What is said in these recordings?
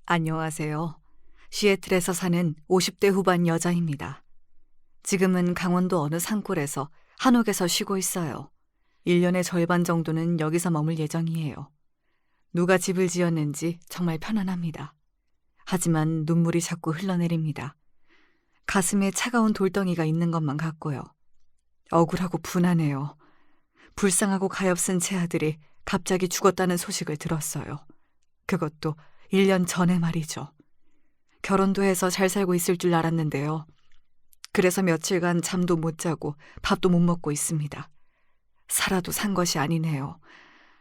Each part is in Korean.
안녕하세요. 시애틀에서 사는 50대 후반 여자입니다. 지금은 강원도 어느 산골에서 한옥에서 쉬고 있어요. 1년의 절반 정도는 여기서 머물 예정이에요. 누가 집을 지었는지 정말 편안합니다. 하지만 눈물이 자꾸 흘러내립니다. 가슴에 차가운 돌덩이가 있는 것만 같고요. 억울하고 분하네요. 불쌍하고 가엾은 제 아들이 갑자기 죽었다는 소식을 들었어요. 그것도 1년 전에 말이죠. 결혼도 해서 잘 살고 있을 줄 알았는데요. 그래서 며칠간 잠도 못 자고 밥도 못 먹고 있습니다. 살아도 산 것이 아니네요.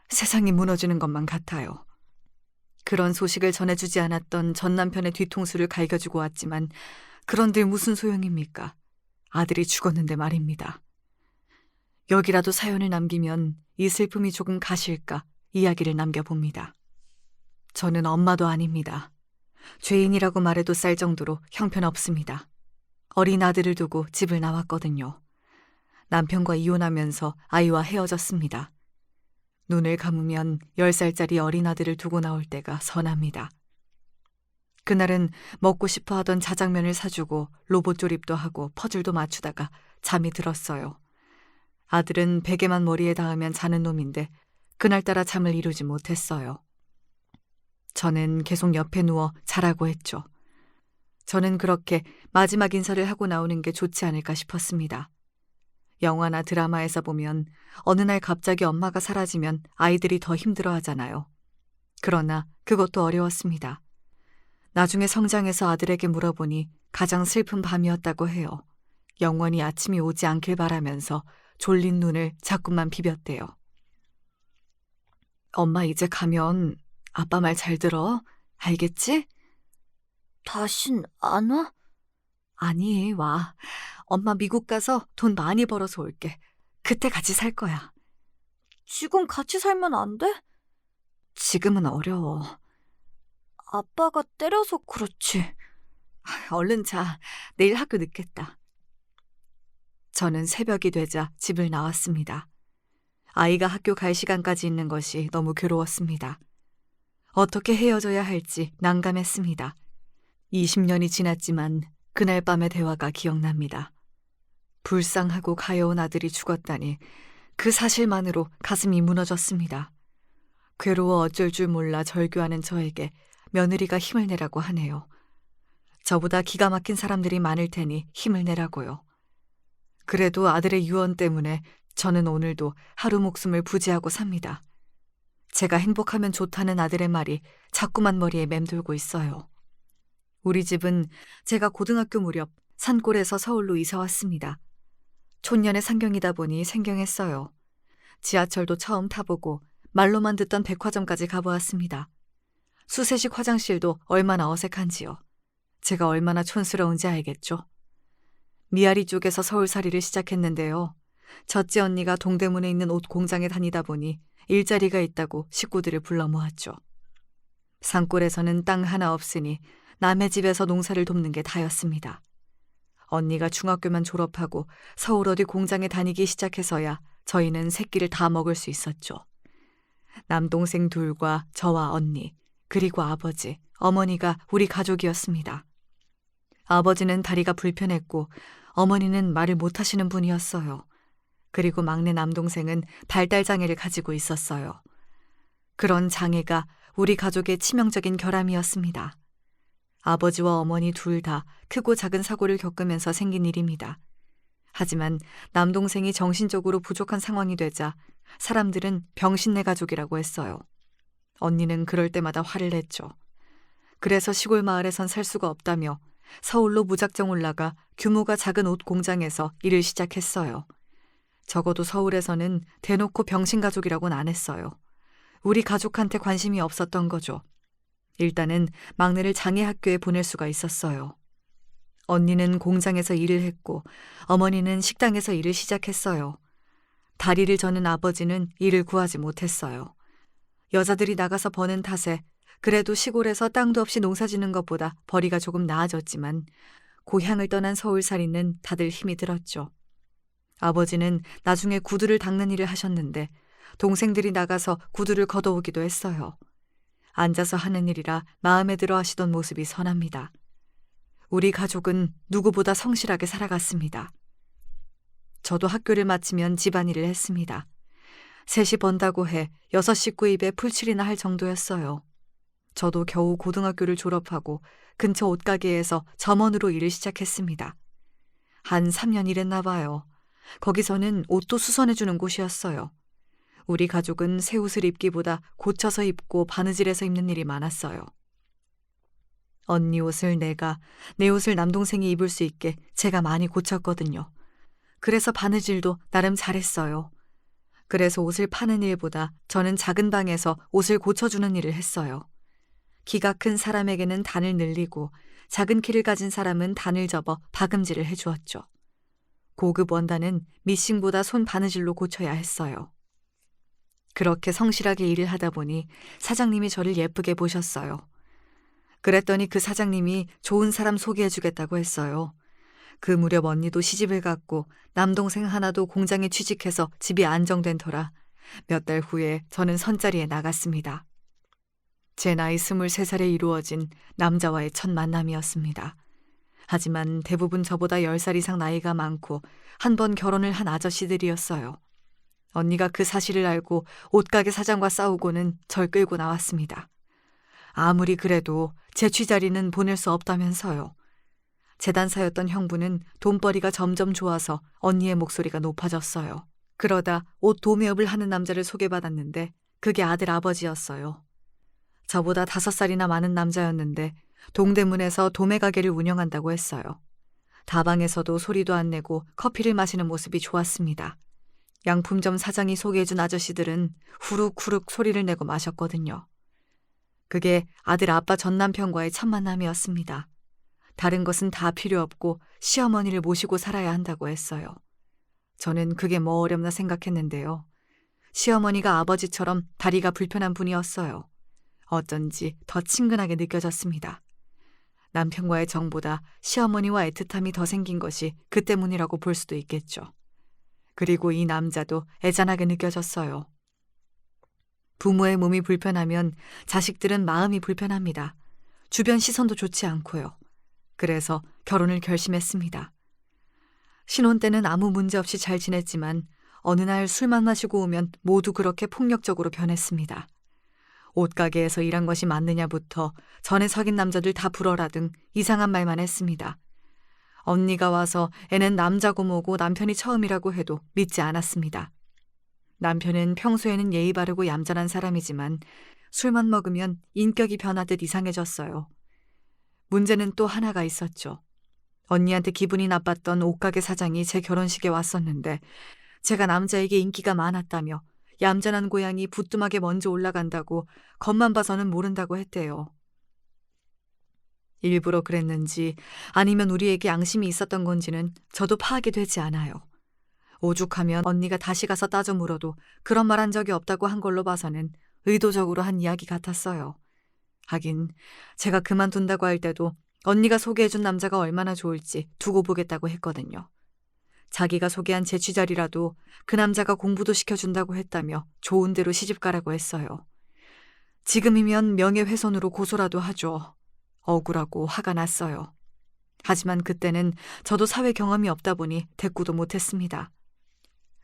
세상이 무너지는 것만 같아요. 그런 소식을 전해주지 않았던 전 남편의 뒤통수를 갈겨주고 왔지만 그런들 무슨 소용입니까? 아들이 죽었는데 말입니다. 여기라도 사연을 남기면 이 슬픔이 조금 가실까 이야기를 남겨봅니다. 저는 엄마도 아닙니다. 죄인이라고 말해도 쌀 정도로 형편없습니다. 어린 아들을 두고 집을 나왔거든요. 남편과 이혼하면서 아이와 헤어졌습니다. 눈을 감으면 10살짜리 어린 아들을 두고 나올 때가 선합니다. 그날은 먹고 싶어 하던 자장면을 사주고 로봇 조립도 하고 퍼즐도 맞추다가 잠이 들었어요. 아들은 베개만 머리에 닿으면 자는 놈인데 그날따라 잠을 이루지 못했어요. 저는 계속 옆에 누워 자라고 했죠. 저는 그렇게 마지막 인사를 하고 나오는 게 좋지 않을까 싶었습니다. 영화나 드라마에서 보면 어느 날 갑자기 엄마가 사라지면 아이들이 더 힘들어하잖아요. 그러나 그것도 어려웠습니다. 나중에 성장해서 아들에게 물어보니 가장 슬픈 밤이었다고 해요. 영원히 아침이 오지 않길 바라면서 졸린 눈을 자꾸만 비볐대요. 엄마 이제 가면 아빠 말 잘 들어. 알겠지? 다신 안 와? 아니, 와. 엄마 미국 가서 돈 많이 벌어서 올게. 그때 같이 살 거야. 지금 같이 살면 안 돼? 지금은 어려워. 아빠가 때려서 그렇지. 얼른 자. 내일 학교 늦겠다. 저는 새벽이 되자 집을 나왔습니다. 아이가 학교 갈 시간까지 있는 것이 너무 괴로웠습니다. 어떻게 헤어져야 할지 난감했습니다. 20년이 지났지만 그날 밤의 대화가 기억납니다. 불쌍하고 가여운 아들이 죽었다니 그 사실만으로 가슴이 무너졌습니다. 괴로워 어쩔 줄 몰라 절규하는 저에게 며느리가 힘을 내라고 하네요. 저보다 기가 막힌 사람들이 많을 테니 힘을 내라고요. 그래도 아들의 유언 때문에 저는 오늘도 하루 목숨을 부지하고 삽니다. 제가 행복하면 좋다는 아들의 말이 자꾸만 머리에 맴돌고 있어요. 우리 집은 제가 고등학교 무렵 산골에서 서울로 이사 왔습니다. 촌년의 상경이다 보니 생경했어요. 지하철도 처음 타보고 말로만 듣던 백화점까지 가보았습니다. 수세식 화장실도 얼마나 어색한지요. 제가 얼마나 촌스러운지 알겠죠. 미아리 쪽에서 서울살이를 시작했는데요. 첫째 언니가 동대문에 있는 옷 공장에 다니다 보니 일자리가 있다고 식구들을 불러 모았죠. 산골에서는 땅 하나 없으니 남의 집에서 농사를 돕는 게 다였습니다. 언니가 중학교만 졸업하고 서울 어디 공장에 다니기 시작해서야 저희는 새끼를 다 먹을 수 있었죠. 남동생 둘과 저와 언니, 그리고 아버지, 어머니가 우리 가족이었습니다. 아버지는 다리가 불편했고 어머니는 말을 못하시는 분이었어요. 그리고 막내 남동생은 발달장애를 가지고 있었어요. 그런 장애가 우리 가족의 치명적인 결함이었습니다. 아버지와 어머니 둘 다 크고 작은 사고를 겪으면서 생긴 일입니다. 하지만 남동생이 정신적으로 부족한 상황이 되자 사람들은 병신네 가족이라고 했어요. 언니는 그럴 때마다 화를 냈죠. 그래서 시골 마을에선 살 수가 없다며 서울로 무작정 올라가 규모가 작은 옷 공장에서 일을 시작했어요. 적어도 서울에서는 대놓고 병신가족이라고는 안 했어요. 우리 가족한테 관심이 없었던 거죠. 일단은 막내를 장애학교에 보낼 수가 있었어요. 언니는 공장에서 일을 했고 어머니는 식당에서 일을 시작했어요. 다리를 저는 아버지는 일을 구하지 못했어요. 여자들이 나가서 버는 탓에 그래도 시골에서 땅도 없이 농사 짓는 것보다 벌이가 조금 나아졌지만 고향을 떠난 서울살이는 다들 힘이 들었죠. 아버지는 나중에 구두를 닦는 일을 하셨는데 동생들이 나가서 구두를 걷어오기도 했어요. 앉아서 하는 일이라 마음에 들어 하시던 모습이 선합니다. 우리 가족은 누구보다 성실하게 살아갔습니다. 저도 학교를 마치면 집안일을 했습니다. 셋이 번다고 해 6식구 입에 풀칠이나 할 정도였어요. 저도 겨우 고등학교를 졸업하고 근처 옷가게에서 점원으로 일을 시작했습니다. 한 3년 일했나 봐요. 거기서는 옷도 수선해주는 곳이었어요. 우리 가족은 새 옷을 입기보다 고쳐서 입고 바느질해서 입는 일이 많았어요. 언니 옷을 내가, 내 옷을 남동생이 입을 수 있게 제가 많이 고쳤거든요. 그래서 바느질도 나름 잘했어요. 그래서 옷을 파는 일보다 저는 작은 방에서 옷을 고쳐주는 일을 했어요. 키가 큰 사람에게는 단을 늘리고 작은 키를 가진 사람은 단을 접어 박음질을 해주었죠. 고급 원단은 미싱보다 손 바느질로 고쳐야 했어요. 그렇게 성실하게 일을 하다 보니 사장님이 저를 예쁘게 보셨어요. 그랬더니 그 사장님이 좋은 사람 소개해주겠다고 했어요. 그 무렵 언니도 시집을 갔고 남동생 하나도 공장에 취직해서 집이 안정된 터라 몇 달 후에 저는 선자리에 나갔습니다. 제 나이 23살에 이루어진 남자와의 첫 만남이었습니다. 하지만 대부분 저보다 10살 이상 나이가 많고 한 번 결혼을 한 아저씨들이었어요. 언니가 그 사실을 알고 옷가게 사장과 싸우고는 절 끌고 나왔습니다. 아무리 그래도 제 취자리는 보낼 수 없다면서요. 재단사였던 형부는 돈벌이가 점점 좋아서 언니의 목소리가 높아졌어요. 그러다 옷 도매업을 하는 남자를 소개받았는데 그게 아들 아버지였어요. 저보다 5살이나 많은 남자였는데 동대문에서 도매 가게를 운영한다고 했어요. 다방에서도 소리도 안 내고 커피를 마시는 모습이 좋았습니다. 양품점 사장이 소개해준 아저씨들은 후룩후룩 소리를 내고 마셨거든요. 그게 아들 아빠 전 남편과의 첫 만남이었습니다. 다른 것은 다 필요 없고 시어머니를 모시고 살아야 한다고 했어요. 저는 그게 뭐 어렵나 생각했는데요. 시어머니가 아버지처럼 다리가 불편한 분이었어요. 어쩐지 더 친근하게 느껴졌습니다. 남편과의 정보다 시어머니와 애틋함이 더 생긴 것이 그 때문이라고 볼 수도 있겠죠. 그리고 이 남자도 애잔하게 느껴졌어요. 부모의 몸이 불편하면 자식들은 마음이 불편합니다. 주변 시선도 좋지 않고요. 그래서 결혼을 결심했습니다. 신혼 때는 아무 문제 없이 잘 지냈지만 어느 날 술만 마시고 오면 모두 그렇게 폭력적으로 변했습니다. 옷가게에서 일한 것이 맞느냐부터 전에 사귄 남자들 다 불어라 등 이상한 말만 했습니다. 언니가 와서 애는 남자고 뭐고 남편이 처음이라고 해도 믿지 않았습니다. 남편은 평소에는 예의 바르고 얌전한 사람이지만 술만 먹으면 인격이 변하듯 이상해졌어요. 문제는 또 하나가 있었죠. 언니한테 기분이 나빴던 옷가게 사장이 제 결혼식에 왔었는데 제가 남자에게 인기가 많았다며 얌전한 고양이 부뚜막에 먼저 올라간다고 겉만 봐서는 모른다고 했대요. 일부러 그랬는지 아니면 우리에게 양심이 있었던 건지는 저도 파악이 되지 않아요. 오죽하면 언니가 다시 가서 따져 물어도 그런 말 한 적이 없다고 한 걸로 봐서는 의도적으로 한 이야기 같았어요. 하긴 제가 그만둔다고 할 때도 언니가 소개해준 남자가 얼마나 좋을지 두고 보겠다고 했거든요. 자기가 소개한 제 취자리라도 그 남자가 공부도 시켜준다고 했다며 좋은 데로 시집가라고 했어요. 지금이면 명예훼손으로 고소라도 하죠. 억울하고 화가 났어요. 하지만 그때는 저도 사회 경험이 없다 보니 대꾸도 못했습니다.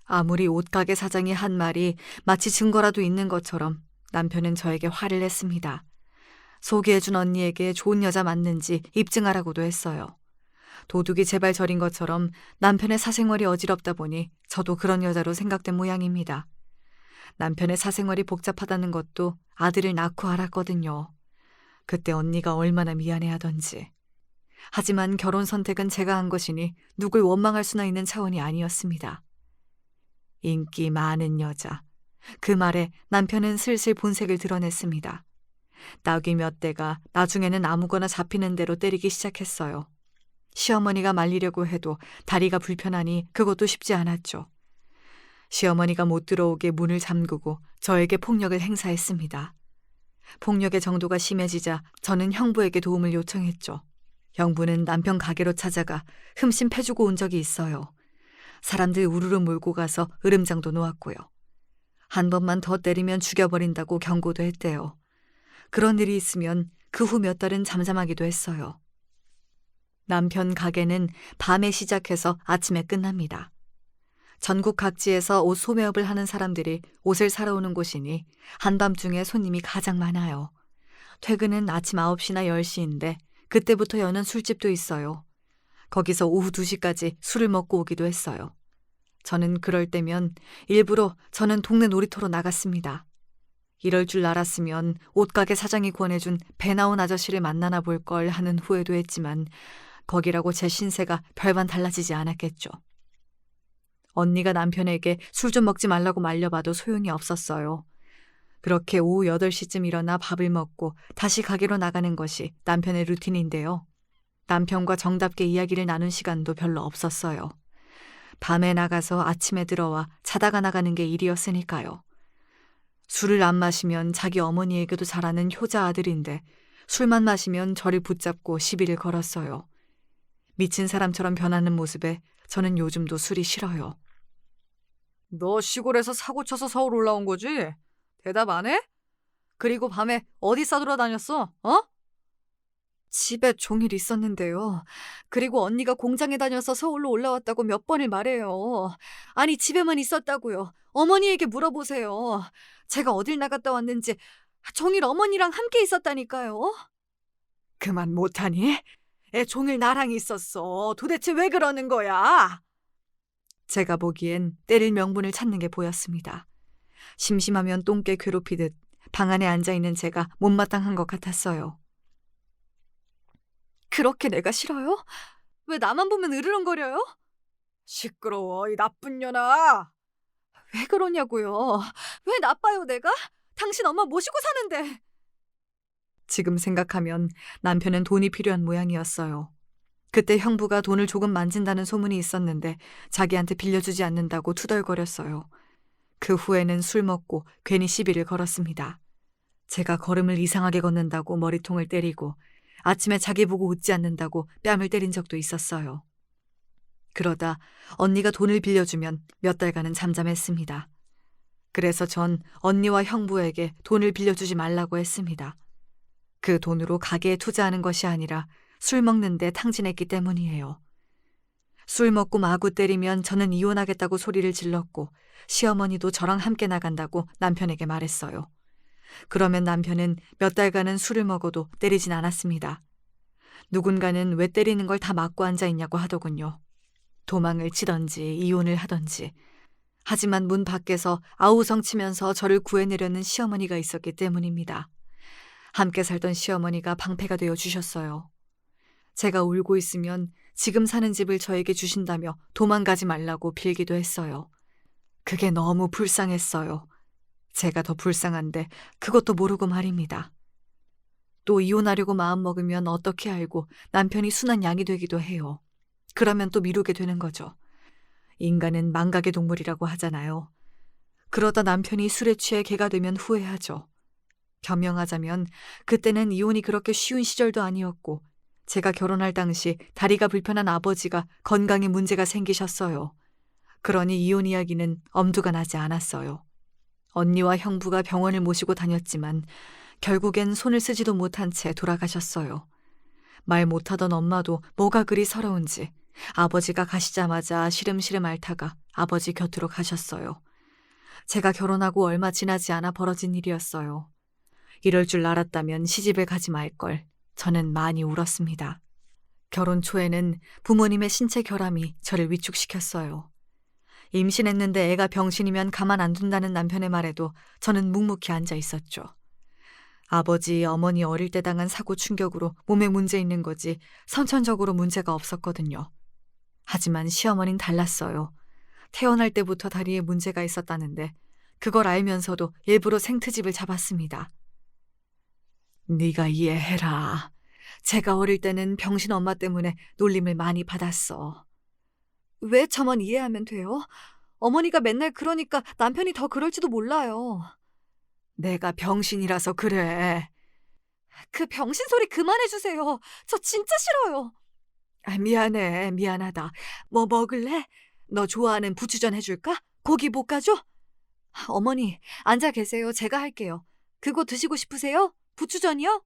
아무리 옷가게 사장이 한 말이 마치 증거라도 있는 것처럼 남편은 저에게 화를 냈습니다. 소개해준 언니에게 좋은 여자 맞는지 입증하라고도 했어요. 도둑이 제발 저린 것처럼 남편의 사생활이 어지럽다 보니 저도 그런 여자로 생각된 모양입니다. 남편의 사생활이 복잡하다는 것도 아들을 낳고 알았거든요. 그때 언니가 얼마나 미안해하던지. 하지만 결혼 선택은 제가 한 것이니 누굴 원망할 수나 있는 차원이 아니었습니다. 인기 많은 여자. 그 말에 남편은 슬슬 본색을 드러냈습니다. 낙이 몇 대가 나중에는 아무거나 잡히는 대로 때리기 시작했어요. 시어머니가 말리려고 해도 다리가 불편하니 그것도 쉽지 않았죠. 시어머니가 못 들어오게 문을 잠그고 저에게 폭력을 행사했습니다. 폭력의 정도가 심해지자 저는 형부에게 도움을 요청했죠. 형부는 남편 가게로 찾아가 흠씬 패주고 온 적이 있어요. 사람들 우르르 몰고 가서 으름장도 놓았고요. 한 번만 더 때리면 죽여버린다고 경고도 했대요. 그런 일이 있으면 그 후 몇 달은 잠잠하기도 했어요. 남편 가게는 밤에 시작해서 아침에 끝납니다. 전국 각지에서 옷 소매업을 하는 사람들이 옷을 사러 오는 곳이니 한밤중에 손님이 가장 많아요. 퇴근은 아침 9시나 10시인데 그때부터 여는 술집도 있어요. 거기서 오후 2시까지 술을 먹고 오기도 했어요. 저는 그럴 때면 일부러 저는 동네 놀이터로 나갔습니다. 이럴 줄 알았으면 옷가게 사장이 권해준 배 나온 아저씨를 만나나 볼 걸 하는 후회도 했지만 거기라고 제 신세가 별반 달라지지 않았겠죠. 언니가 남편에게 술 좀 먹지 말라고 말려봐도 소용이 없었어요. 그렇게 오후 8시쯤 일어나 밥을 먹고 다시 가게로 나가는 것이 남편의 루틴인데요. 남편과 정답게 이야기를 나눈 시간도 별로 없었어요. 밤에 나가서 아침에 들어와 자다가 나가는 게 일이었으니까요. 술을 안 마시면 자기 어머니에게도 잘하는 효자 아들인데 술만 마시면 저를 붙잡고 시비를 걸었어요. 미친 사람처럼 변하는 모습에 저는 요즘도 술이 싫어요. 너 시골에서 사고 쳐서 서울 올라온 거지? 대답 안 해? 그리고 밤에 어디 싸돌아다녔어? 어? 집에 종일 있었는데요. 그리고 언니가 공장에 다녀서 서울로 올라왔다고 몇 번을 말해요. 아니 집에만 있었다고요. 어머니에게 물어보세요. 제가 어딜 나갔다 왔는지 종일 어머니랑 함께 있었다니까요. 그만 못하니? 애 종일 나랑 있었어. 도대체 왜 그러는 거야? 제가 보기엔 때릴 명분을 찾는 게 보였습니다. 심심하면 똥개 괴롭히듯 방 안에 앉아있는 제가 못마땅한 것 같았어요. 그렇게 내가 싫어요? 왜 나만 보면 으르렁거려요? 시끄러워, 이 나쁜 년아. 왜 그러냐고요. 왜 나빠요, 내가? 당신 엄마 모시고 사는데. 지금 생각하면 남편은 돈이 필요한 모양이었어요. 그때 형부가 돈을 조금 만진다는 소문이 있었는데 자기한테 빌려주지 않는다고 투덜거렸어요. 그 후에는 술 먹고 괜히 시비를 걸었습니다. 제가 걸음을 이상하게 걷는다고 머리통을 때리고 아침에 자기 보고 웃지 않는다고 뺨을 때린 적도 있었어요. 그러다 언니가 돈을 빌려주면 몇 달간은 잠잠했습니다. 그래서 전 언니와 형부에게 돈을 빌려주지 말라고 했습니다. 그 돈으로 가게에 투자하는 것이 아니라 술 먹는데 탕진했기 때문이에요. 술 먹고 마구 때리면 저는 이혼하겠다고 소리를 질렀고 시어머니도 저랑 함께 나간다고 남편에게 말했어요. 그러면 남편은 몇 달간은 술을 먹어도 때리진 않았습니다. 누군가는 왜 때리는 걸 다 막고 앉아있냐고 하더군요. 도망을 치던지 이혼을 하던지. 하지만 문 밖에서 아우성 치면서 저를 구해내려는 시어머니가 있었기 때문입니다. 함께 살던 시어머니가 방패가 되어 주셨어요. 제가 울고 있으면 지금 사는 집을 저에게 주신다며 도망가지 말라고 빌기도 했어요. 그게 너무 불쌍했어요. 제가 더 불쌍한데 그것도 모르고 말입니다. 또 이혼하려고 마음먹으면 어떻게 알고 남편이 순한 양이 되기도 해요. 그러면 또 미루게 되는 거죠. 인간은 망각의 동물이라고 하잖아요. 그러다 남편이 술에 취해 개가 되면 후회하죠. 변명하자면 그때는 이혼이 그렇게 쉬운 시절도 아니었고 제가 결혼할 당시 다리가 불편한 아버지가 건강에 문제가 생기셨어요. 그러니 이혼 이야기는 엄두가 나지 않았어요. 언니와 형부가 병원을 모시고 다녔지만 결국엔 손을 쓰지도 못한 채 돌아가셨어요. 말 못하던 엄마도 뭐가 그리 서러운지 아버지가 가시자마자 시름시름 앓다가 아버지 곁으로 가셨어요. 제가 결혼하고 얼마 지나지 않아 벌어진 일이었어요. 이럴 줄 알았다면 시집을 가지 말걸. 저는 많이 울었습니다. 결혼 초에는 부모님의 신체 결함이 저를 위축시켰어요. 임신했는데 애가 병신이면 가만 안 둔다는 남편의 말에도 저는 묵묵히 앉아 있었죠. 아버지, 어머니 어릴 때 당한 사고 충격으로 몸에 문제 있는 거지 선천적으로 문제가 없었거든요. 하지만 시어머니는 달랐어요. 태어날 때부터 다리에 문제가 있었다는데 그걸 알면서도 일부러 생트집을 잡았습니다. 네가 이해해라. 제가 어릴 때는 병신 엄마 때문에 놀림을 많이 받았어. 왜 저만 이해하면 돼요? 어머니가 맨날 그러니까 남편이 더 그럴지도 몰라요. 내가 병신이라서 그래. 그 병신 소리 그만해주세요. 저 진짜 싫어요. 미안해, 미안하다. 뭐 먹을래? 너 좋아하는 부추전 해줄까? 고기 볶아줘? 어머니, 앉아 계세요. 제가 할게요. 그거 드시고 싶으세요? 부추전이요?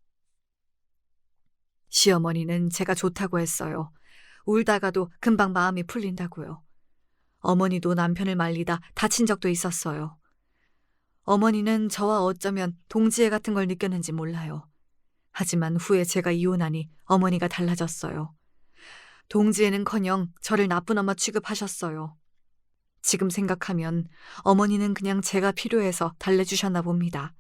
시어머니는 제가 좋다고 했어요. 울다가도 금방 마음이 풀린다고요. 어머니도 남편을 말리다 다친 적도 있었어요. 어머니는 저와 어쩌면 동지애 같은 걸 느꼈는지 몰라요. 하지만 후에 제가 이혼하니 어머니가 달라졌어요. 동지애는커녕 저를 나쁜 엄마 취급하셨어요. 지금 생각하면 어머니는 그냥 제가 필요해서 달래주셨나 봅니다.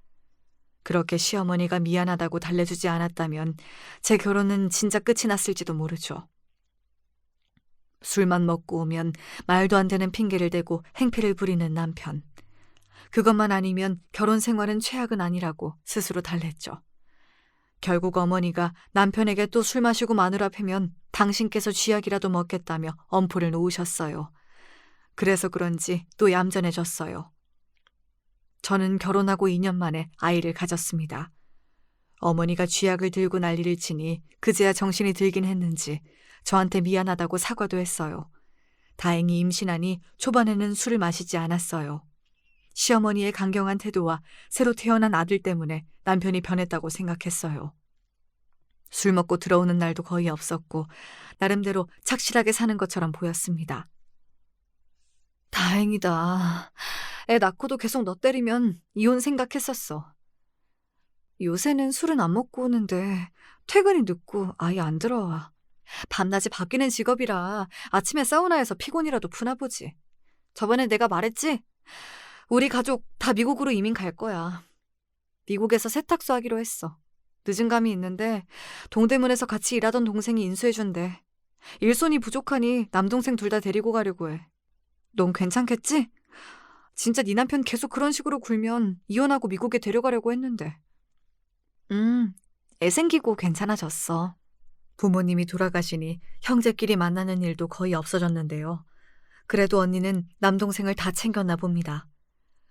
그렇게 시어머니가 미안하다고 달래주지 않았다면 제 결혼은 진짜 끝이 났을지도 모르죠. 술만 먹고 오면 말도 안 되는 핑계를 대고 행패를 부리는 남편. 그것만 아니면 결혼 생활은 최악은 아니라고 스스로 달랬죠. 결국 어머니가 남편에게 또 술 마시고 마누라 패면 당신께서 쥐약이라도 먹겠다며 엄포를 놓으셨어요. 그래서 그런지 또 얌전해졌어요. 저는 결혼하고 2년 만에 아이를 가졌습니다. 어머니가 쥐약을 들고 난리를 치니 그제야 정신이 들긴 했는지 저한테 미안하다고 사과도 했어요. 다행히 임신하니 초반에는 술을 마시지 않았어요. 시어머니의 강경한 태도와 새로 태어난 아들 때문에 남편이 변했다고 생각했어요. 술 먹고 들어오는 날도 거의 없었고 나름대로 착실하게 사는 것처럼 보였습니다. 다행이다. 애 낳고도 계속 너 때리면 이혼 생각했었어. 요새는 술은 안 먹고 오는데 퇴근이 늦고 아예 안 들어와. 밤낮이 바뀌는 직업이라 아침에 사우나에서 피곤이라도 푸나 보지. 저번에 내가 말했지? 우리 가족 다 미국으로 이민 갈 거야. 미국에서 세탁소 하기로 했어. 늦은 감이 있는데 동대문에서 같이 일하던 동생이 인수해준대. 일손이 부족하니 남동생 둘 다 데리고 가려고 해. 넌 괜찮겠지? 진짜 네 남편 계속 그런 식으로 굴면 이혼하고 미국에 데려가려고 했는데. 애 생기고 괜찮아졌어. 부모님이 돌아가시니 형제끼리 만나는 일도 거의 없어졌는데요. 그래도 언니는 남동생을 다 챙겼나 봅니다.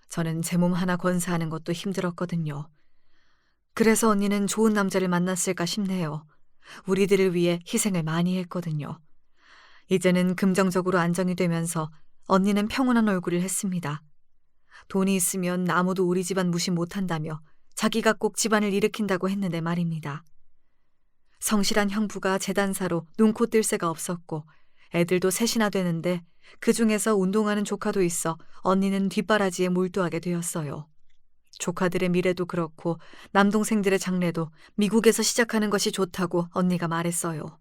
저는 제 몸 하나 건사하는 것도 힘들었거든요. 그래서 언니는 좋은 남자를 만났을까 싶네요. 우리들을 위해 희생을 많이 했거든요. 이제는 금정적으로 안정이 되면서 언니는 평온한 얼굴을 했습니다. 돈이 있으면 아무도 우리 집안 무시 못한다며 자기가 꼭 집안을 일으킨다고 했는데 말입니다. 성실한 형부가 재단사로 눈코 뜰 새가 없었고 애들도 셋이나 되는데 그중에서 운동하는 조카도 있어 언니는 뒷바라지에 몰두하게 되었어요. 조카들의 미래도 그렇고 남동생들의 장래도 미국에서 시작하는 것이 좋다고 언니가 말했어요.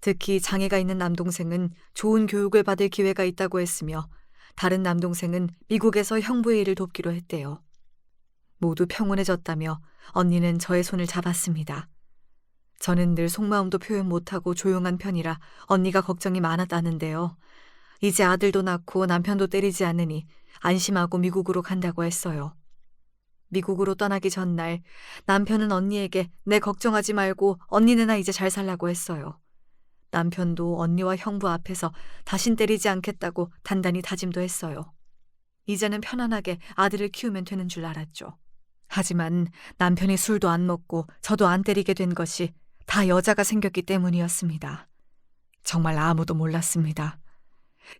특히 장애가 있는 남동생은 좋은 교육을 받을 기회가 있다고 했으며 다른 남동생은 미국에서 형부의 일을 돕기로 했대요. 모두 평온해졌다며 언니는 저의 손을 잡았습니다. 저는 늘 속마음도 표현 못하고 조용한 편이라 언니가 걱정이 많았다는데요. 이제 아들도 낳고 남편도 때리지 않으니 안심하고 미국으로 간다고 했어요. 미국으로 떠나기 전날 남편은 언니에게 내 걱정하지 말고 언니네나 이제 잘 살라고 했어요. 남편도 언니와 형부 앞에서 다신 때리지 않겠다고 단단히 다짐도 했어요. 이제는 편안하게 아들을 키우면 되는 줄 알았죠. 하지만 남편이 술도 안 먹고 저도 안 때리게 된 것이 다 여자가 생겼기 때문이었습니다. 정말 아무도 몰랐습니다.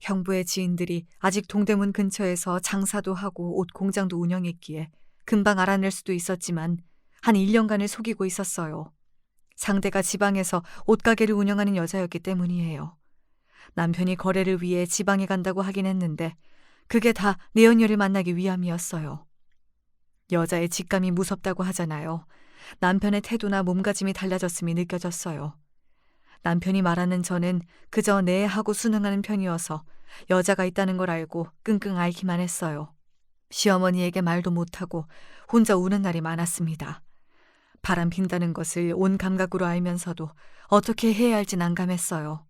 형부의 지인들이 아직 동대문 근처에서 장사도 하고 옷 공장도 운영했기에 금방 알아낼 수도 있었지만 한 1년간을 속이고 있었어요. 상대가 지방에서 옷가게를 운영하는 여자였기 때문이에요. 남편이 거래를 위해 지방에 간다고 하긴 했는데 그게 다 내연녀를 만나기 위함이었어요. 여자의 직감이 무섭다고 하잖아요. 남편의 태도나 몸가짐이 달라졌음이 느껴졌어요. 남편이 말하는 저는 그저 네 하고 순응하는 편이어서 여자가 있다는 걸 알고 끙끙 앓기만 했어요. 시어머니에게 말도 못하고 혼자 우는 날이 많았습니다. 바람 핀다는 것을 온 감각으로 알면서도 어떻게 해야 할지 난감했어요.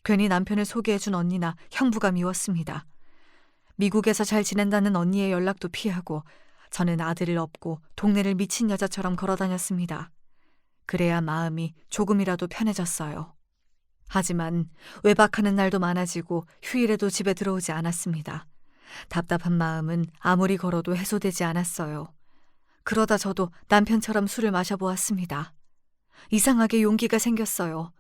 괜히 남편을 소개해준 언니나 형부가 미웠습니다. 미국에서 잘 지낸다는 언니의 연락도 피하고 저는 아들을 업고 동네를 미친 여자처럼 걸어다녔습니다. 그래야 마음이 조금이라도 편해졌어요. 하지만 외박하는 날도 많아지고 휴일에도 집에 들어오지 않았습니다. 답답한 마음은 아무리 걸어도 해소되지 않았어요. 그러다 저도 남편처럼 술을 마셔보았습니다. 이상하게 용기가 생겼어요.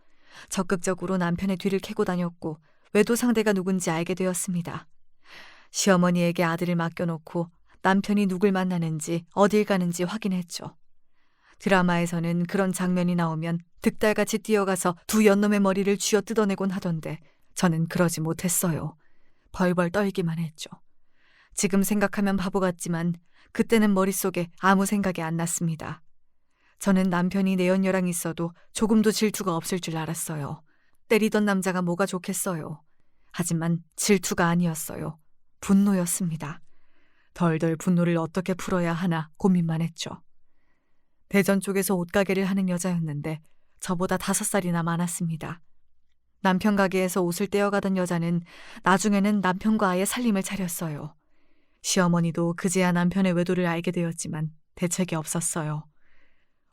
적극적으로 남편의 뒤를 캐고 다녔고 외도 상대가 누군지 알게 되었습니다. 시어머니에게 아들을 맡겨놓고 남편이 누굴 만나는지 어딜 가는지 확인했죠. 드라마에서는 그런 장면이 나오면 득달같이 뛰어가서 두 연놈의 머리를 쥐어 뜯어내곤 하던데 저는 그러지 못했어요. 벌벌 떨기만 했죠. 지금 생각하면 바보 같지만 그때는 머릿속에 아무 생각이 안 났습니다. 저는 남편이 내연녀랑 있어도 조금도 질투가 없을 줄 알았어요. 때리던 남자가 뭐가 좋겠어요. 하지만 질투가 아니었어요. 분노였습니다. 덜덜 분노를 어떻게 풀어야 하나 고민만 했죠. 대전 쪽에서 옷가게를 하는 여자였는데 저보다 5살이나 많았습니다. 남편 가게에서 옷을 떼어가던 여자는 나중에는 남편과 아예 살림을 차렸어요. 시어머니도 그제야 남편의 외도를 알게 되었지만 대책이 없었어요.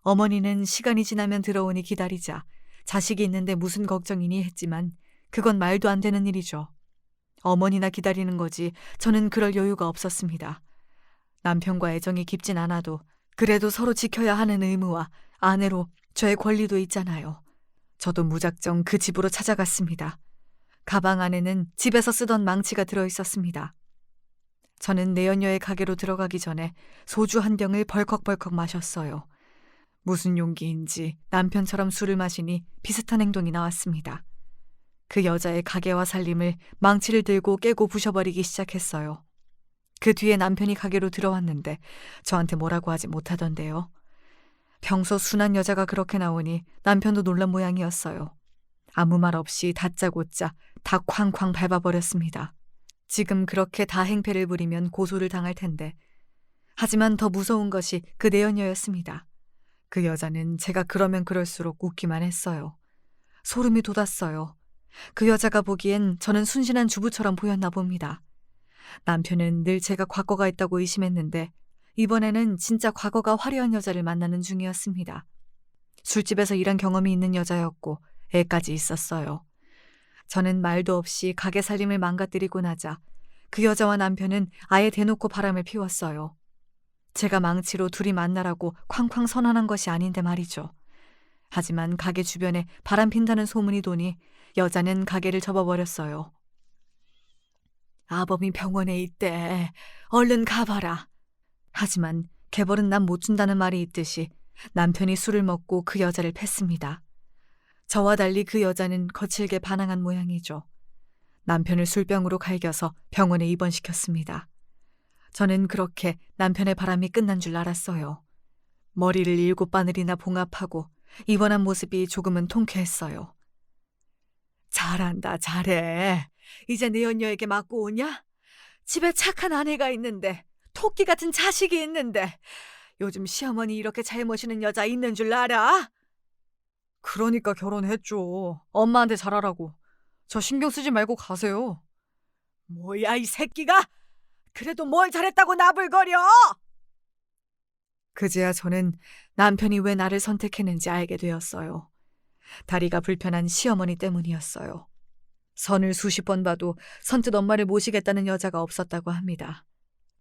어머니는 시간이 지나면 들어오니 기다리자 자식이 있는데 무슨 걱정이니 했지만 그건 말도 안 되는 일이죠. 어머니나 기다리는 거지 저는 그럴 여유가 없었습니다. 남편과 애정이 깊진 않아도 그래도 서로 지켜야 하는 의무와 아내로 저의 권리도 있잖아요. 저도 무작정 그 집으로 찾아갔습니다. 가방 안에는 집에서 쓰던 망치가 들어있었습니다. 저는 내연녀의 가게로 들어가기 전에 소주 한 병을 벌컥벌컥 마셨어요. 무슨 용기인지 남편처럼 술을 마시니 비슷한 행동이 나왔습니다. 그 여자의 가게와 살림을 망치를 들고 깨고 부셔버리기 시작했어요. 그 뒤에 남편이 가게로 들어왔는데 저한테 뭐라고 하지 못하던데요. 평소 순한 여자가 그렇게 나오니 남편도 놀란 모양이었어요. 아무 말 없이 다짜고짜 다 쾅쾅 밟아버렸습니다. 지금 그렇게 다 행패를 부리면 고소를 당할 텐데. 하지만 더 무서운 것이 그 내연녀였습니다. 그 여자는 제가 그러면 그럴수록 웃기만 했어요. 소름이 돋았어요. 그 여자가 보기엔 저는 순진한 주부처럼 보였나 봅니다. 남편은 늘 제가 과거가 있다고 의심했는데 이번에는 진짜 과거가 화려한 여자를 만나는 중이었습니다. 술집에서 일한 경험이 있는 여자였고 애까지 있었어요. 저는 말도 없이 가게 살림을 망가뜨리고 나자 그 여자와 남편은 아예 대놓고 바람을 피웠어요. 제가 망치로 둘이 만나라고 쾅쾅 선언한 것이 아닌데 말이죠. 하지만 가게 주변에 바람 핀다는 소문이 도니 여자는 가게를 접어버렸어요. 아범이 병원에 있대. 얼른 가봐라. 하지만 개벌은 남 못 준다는 말이 있듯이 남편이 술을 먹고 그 여자를 팼습니다. 저와 달리 그 여자는 거칠게 반항한 모양이죠. 남편을 술병으로 갈겨서 병원에 입원시켰습니다. 저는 그렇게 남편의 바람이 끝난 줄 알았어요. 머리를 7바늘이나 봉합하고 입원한 모습이 조금은 통쾌했어요. 잘한다, 잘해. 이제 내연녀에게 맞고 오냐? 집에 착한 아내가 있는데, 토끼 같은 자식이 있는데, 요즘 시어머니 이렇게 잘 모시는 여자 있는 줄 알아? 그러니까 결혼했죠. 엄마한테 잘하라고. 저 신경 쓰지 말고 가세요. 뭐야, 이 새끼가? 그래도 뭘 잘했다고 나불거려? 그제야 저는 남편이 왜 나를 선택했는지 알게 되었어요. 다리가 불편한 시어머니 때문이었어요. 선을 수십 번 봐도 선뜻 엄마를 모시겠다는 여자가 없었다고 합니다.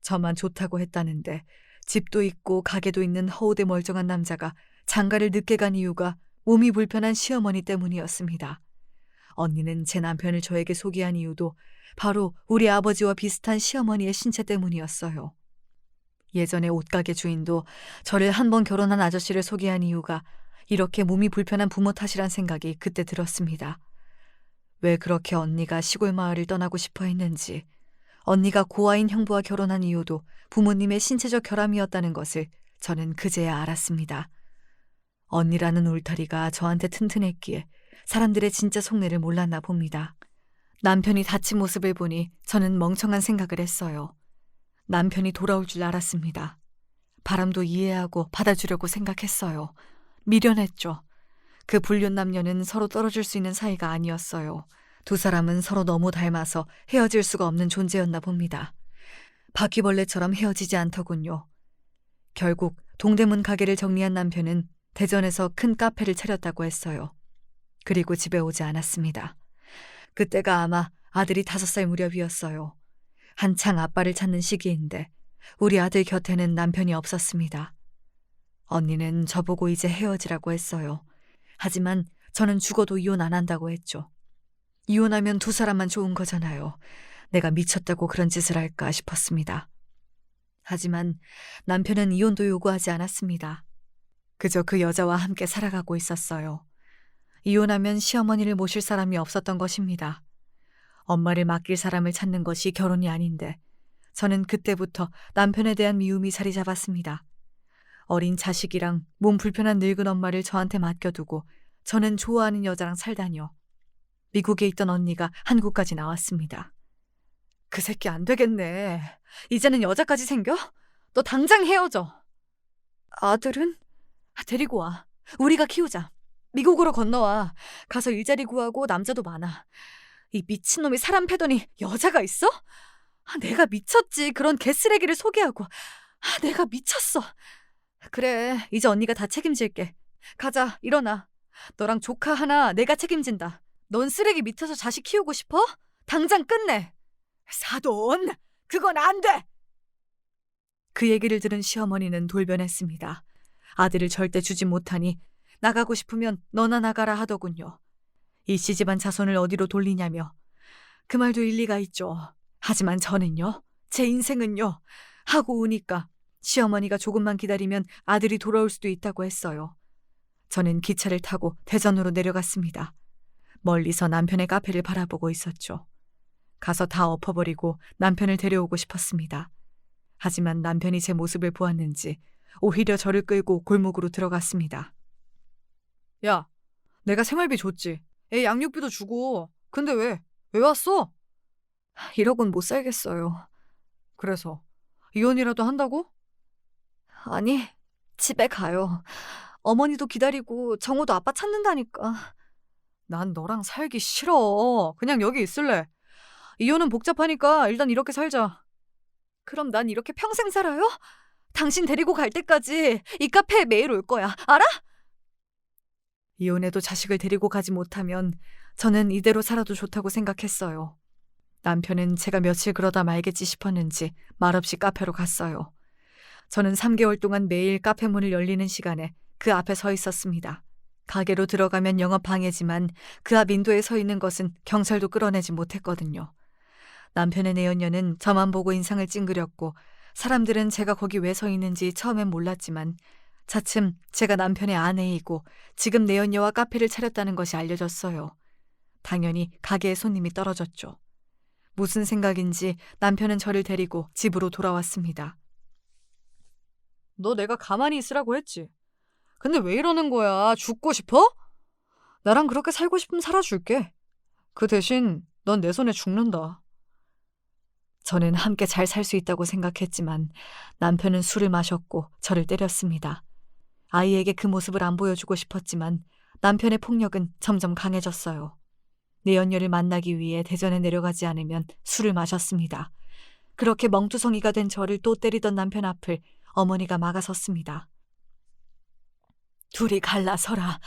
저만 좋다고 했다는데 집도 있고 가게도 있는 허우대 멀쩡한 남자가 장가를 늦게 간 이유가 몸이 불편한 시어머니 때문이었습니다. 언니는 제 남편을 저에게 소개한 이유도 바로 우리 아버지와 비슷한 시어머니의 신체 때문이었어요. 예전에 옷가게 주인도 저를 한 번 결혼한 아저씨를 소개한 이유가 이렇게 몸이 불편한 부모 탓이란 생각이 그때 들었습니다. 왜 그렇게 언니가 시골 마을을 떠나고 싶어 했는지, 언니가 고아인 형부와 결혼한 이유도 부모님의 신체적 결함이었다는 것을 저는 그제야 알았습니다. 언니라는 울타리가 저한테 튼튼했기에 사람들의 진짜 속내를 몰랐나 봅니다. 남편이 다친 모습을 보니 저는 멍청한 생각을 했어요. 남편이 돌아올 줄 알았습니다. 바람도 이해하고 받아주려고 생각했어요. 미련했죠. 그 불륜 남녀는 서로 떨어질 수 있는 사이가 아니었어요. 두 사람은 서로 너무 닮아서 헤어질 수가 없는 존재였나 봅니다. 바퀴벌레처럼 헤어지지 않더군요. 결국 동대문 가게를 정리한 남편은 대전에서 큰 카페를 차렸다고 했어요. 그리고 집에 오지 않았습니다. 그때가 아마 아들이 5살 무렵이었어요. 한창 아빠를 찾는 시기인데 우리 아들 곁에는 남편이 없었습니다. 언니는 저보고 이제 헤어지라고 했어요. 하지만 저는 죽어도 이혼 안 한다고 했죠. 이혼하면 두 사람만 좋은 거잖아요. 내가 미쳤다고 그런 짓을 할까 싶었습니다. 하지만 남편은 이혼도 요구하지 않았습니다. 그저 그 여자와 함께 살아가고 있었어요. 이혼하면 시어머니를 모실 사람이 없었던 것입니다. 엄마를 맡길 사람을 찾는 것이 결혼이 아닌데 저는 그때부터 남편에 대한 미움이 자리 잡았습니다. 어린 자식이랑 몸 불편한 늙은 엄마를 저한테 맡겨두고 저는 좋아하는 여자랑 살다니요. 미국에 있던 언니가 한국까지 나왔습니다. 그 새끼 안 되겠네. 이제는 여자까지 생겨? 너 당장 헤어져. 아들은? 데리고 와. 우리가 키우자. 미국으로 건너와. 가서 일자리 구하고 남자도 많아. 이 미친놈이 사람 패더니 여자가 있어? 내가 미쳤지. 그런 개쓰레기를 소개하고. 내가 미쳤어. 그래, 이제 언니가 다 책임질게. 가자, 일어나. 너랑 조카 하나 내가 책임진다. 넌 쓰레기 밑에서 자식 키우고 싶어? 당장 끝내. 사돈, 그건 안 돼. 그 얘기를 들은 시어머니는 돌변했습니다. 아들을 절대 주지 못하니 나가고 싶으면 너나 나가라 하더군요. 이씨 집안 자손을 어디로 돌리냐며. 그 말도 일리가 있죠. 하지만 저는요, 제 인생은요, 하고 오니까 시어머니가 조금만 기다리면 아들이 돌아올 수도 있다고 했어요. 저는 기차를 타고 대전으로 내려갔습니다. 멀리서 남편의 카페를 바라보고 있었죠. 가서 다 엎어버리고 남편을 데려오고 싶었습니다. 하지만 남편이 제 모습을 보았는지 오히려 저를 끌고 골목으로 들어갔습니다. 야, 내가 생활비 줬지. 애 양육비도 주고. 근데 왜? 왜 왔어? 이러곤 못 살겠어요. 그래서 이혼이라도 한다고? 아니, 집에 가요. 어머니도 기다리고 정호도 아빠 찾는다니까. 난 너랑 살기 싫어. 그냥 여기 있을래. 이혼은 복잡하니까 일단 이렇게 살자. 그럼 난 이렇게 평생 살아요? 당신 데리고 갈 때까지 이 카페에 매일 올 거야. 알아? 이혼해도 자식을 데리고 가지 못하면 저는 이대로 살아도 좋다고 생각했어요. 남편은 제가 며칠 그러다 말겠지 싶었는지 말없이 카페로 갔어요. 저는 3개월 동안 매일 카페 문을 열리는 시간에 그 앞에 서 있었습니다. 가게로 들어가면 영업 방해지만 그 앞 인도에 서 있는 것은 경찰도 끌어내지 못했거든요. 남편의 내연녀는 저만 보고 인상을 찡그렸고 사람들은 제가 거기 왜 서 있는지 처음엔 몰랐지만 차츰 제가 남편의 아내이고 지금 내연녀와 카페를 차렸다는 것이 알려졌어요. 당연히 가게에 손님이 떨어졌죠. 무슨 생각인지 남편은 저를 데리고 집으로 돌아왔습니다. 너 내가 가만히 있으라고 했지. 근데 왜 이러는 거야? 죽고 싶어? 나랑 그렇게 살고 싶으면 살아줄게. 그 대신 넌 내 손에 죽는다. 저는 함께 잘 살 수 있다고 생각했지만 남편은 술을 마셨고 저를 때렸습니다. 아이에게 그 모습을 안 보여주고 싶었지만 남편의 폭력은 점점 강해졌어요. 내연녀를 만나기 위해 대전에 내려가지 않으면 술을 마셨습니다. 그렇게 멍투성이가 된 저를 또 때리던 남편 앞을 어머니가 막아섰습니다. 둘이 갈라서라.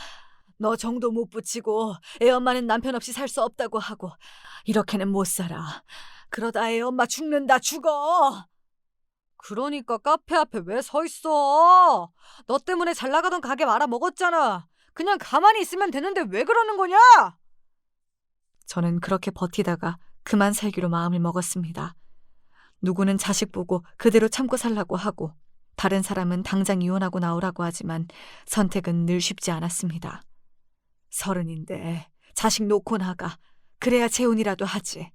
너 정도 못 붙이고 애엄마는 남편 없이 살 수 없다고 하고 이렇게는 못 살아. 그러다 애엄마 죽는다 죽어. 그러니까 카페 앞에 왜 서 있어? 너 때문에 잘 나가던 가게 말아먹었잖아. 그냥 가만히 있으면 되는데 왜 그러는 거냐? 저는 그렇게 버티다가 그만 살기로 마음을 먹었습니다. 누구는 자식 보고 그대로 참고 살라고 하고 다른 사람은 당장 이혼하고 나오라고 하지만 선택은 늘 쉽지 않았습니다. 30인데 자식 놓고 나가. 그래야 재혼이라도 하지.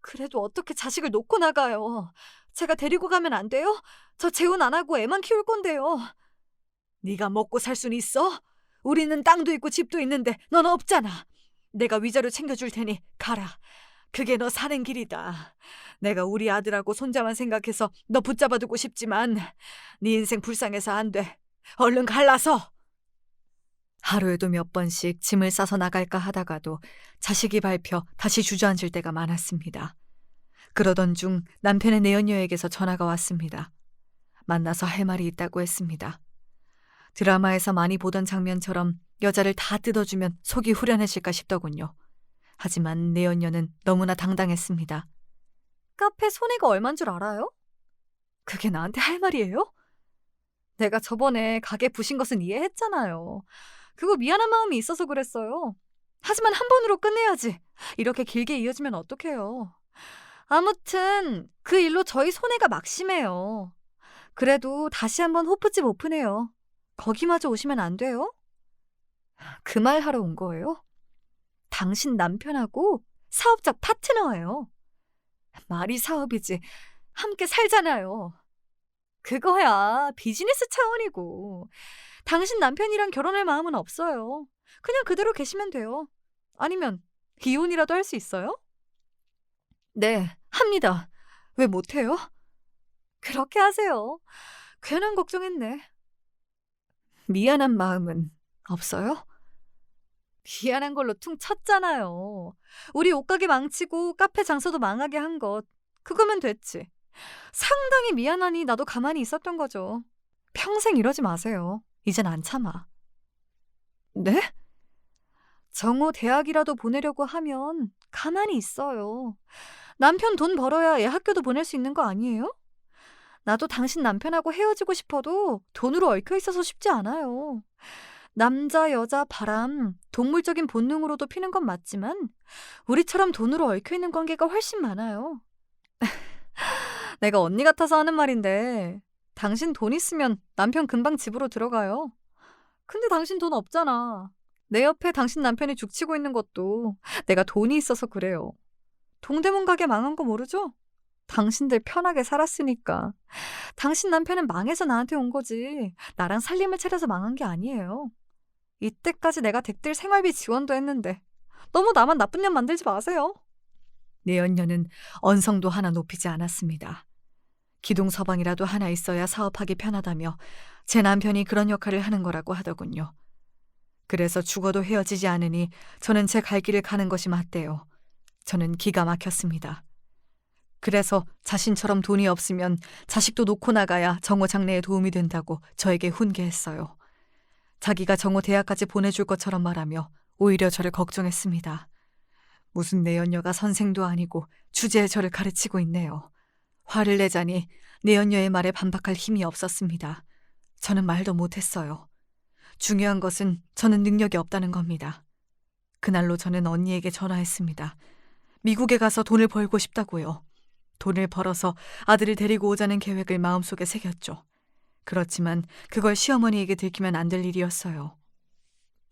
그래도 어떻게 자식을 놓고 나가요? 제가 데리고 가면 안 돼요? 저 재혼 안 하고 애만 키울 건데요. 네가 먹고 살 순 있어? 우리는 땅도 있고 집도 있는데 넌 없잖아. 내가 위자료 챙겨줄 테니 가라. 그게 너 사는 길이다. 내가 우리 아들하고 손자만 생각해서 너 붙잡아두고 싶지만 네 인생 불쌍해서 안 돼. 얼른 갈라서. 하루에도 몇 번씩 짐을 싸서 나갈까 하다가도 자식이 밟혀 다시 주저앉을 때가 많았습니다. 그러던 중 남편의 내연녀에게서 전화가 왔습니다. 만나서 할 말이 있다고 했습니다. 드라마에서 많이 보던 장면처럼 여자를 다 뜯어주면 속이 후련해질까 싶더군요. 하지만 내연녀는 너무나 당당했습니다. 카페 손해가 얼만 줄 알아요? 그게 나한테 할 말이에요? 내가 저번에 가게 부신 것은 이해했잖아요. 그거 미안한 마음이 있어서 그랬어요. 하지만 한 번으로 끝내야지. 이렇게 길게 이어지면 어떡해요. 아무튼 그 일로 저희 손해가 막심해요. 그래도 다시 한번 호프집 오픈해요. 거기마저 오시면 안 돼요? 그 말 하러 온 거예요? 당신 남편하고 사업적 파트너예요. 말이 사업이지. 함께 살잖아요. 그거야 비즈니스 차원이고. 당신 남편이랑 결혼할 마음은 없어요. 그냥 그대로 계시면 돼요. 아니면 이혼이라도 할 수 있어요? 네, 합니다. 왜 못해요? 그렇게 하세요. 괜한 걱정했네. 미안한 마음은 없어요? 미안한 걸로 퉁 쳤잖아요. 우리 옷가게 망치고 카페 장사도 망하게 한 것. 그거면 됐지. 상당히 미안하니 나도 가만히 있었던 거죠. 평생 이러지 마세요. 이젠 안 참아. 네? 정호 대학이라도 보내려고 하면 가만히 있어요. 남편 돈 벌어야 애 학교도 보낼 수 있는 거 아니에요? 나도 당신 남편하고 헤어지고 싶어도 돈으로 얽혀 있어서 쉽지 않아요. 남자, 여자, 바람, 동물적인 본능으로도 피는 건 맞지만 우리처럼 돈으로 얽혀 있는 관계가 훨씬 많아요. 내가 언니 같아서 하는 말인데 당신 돈 있으면 남편 금방 집으로 들어가요. 근데 당신 돈 없잖아. 내 옆에 당신 남편이 죽치고 있는 것도 내가 돈이 있어서 그래요. 동대문 가게 망한 거 모르죠? 당신들 편하게 살았으니까. 당신 남편은 망해서 나한테 온 거지. 나랑 살림을 차려서 망한 게 아니에요. 이때까지 내가 댁들 생활비 지원도 했는데 너무 나만 나쁜 년 만들지 마세요. 내연녀는 언성도 하나 높이지 않았습니다. 기둥서방이라도 하나 있어야 사업하기 편하다며 제 남편이 그런 역할을 하는 거라고 하더군요. 그래서 죽어도 헤어지지 않으니 저는 제 갈 길을 가는 것이 맞대요. 저는 기가 막혔습니다. 그래서 자신처럼 돈이 없으면 자식도 놓고 나가야 정호 장래에 도움이 된다고 저에게 훈계했어요. 자기가 정호 대학까지 보내줄 것처럼 말하며 오히려 저를 걱정했습니다. 무슨 내연녀가 선생도 아니고 주제에 저를 가르치고 있네요. 화를 내자니 내연녀의 말에 반박할 힘이 없었습니다. 저는 말도 못했어요. 중요한 것은 저는 능력이 없다는 겁니다. 그날로 저는 언니에게 전화했습니다. 미국에 가서 돈을 벌고 싶다고요. 돈을 벌어서 아들을 데리고 오자는 계획을 마음속에 새겼죠. 그렇지만 그걸 시어머니에게 들키면 안 될 일이었어요.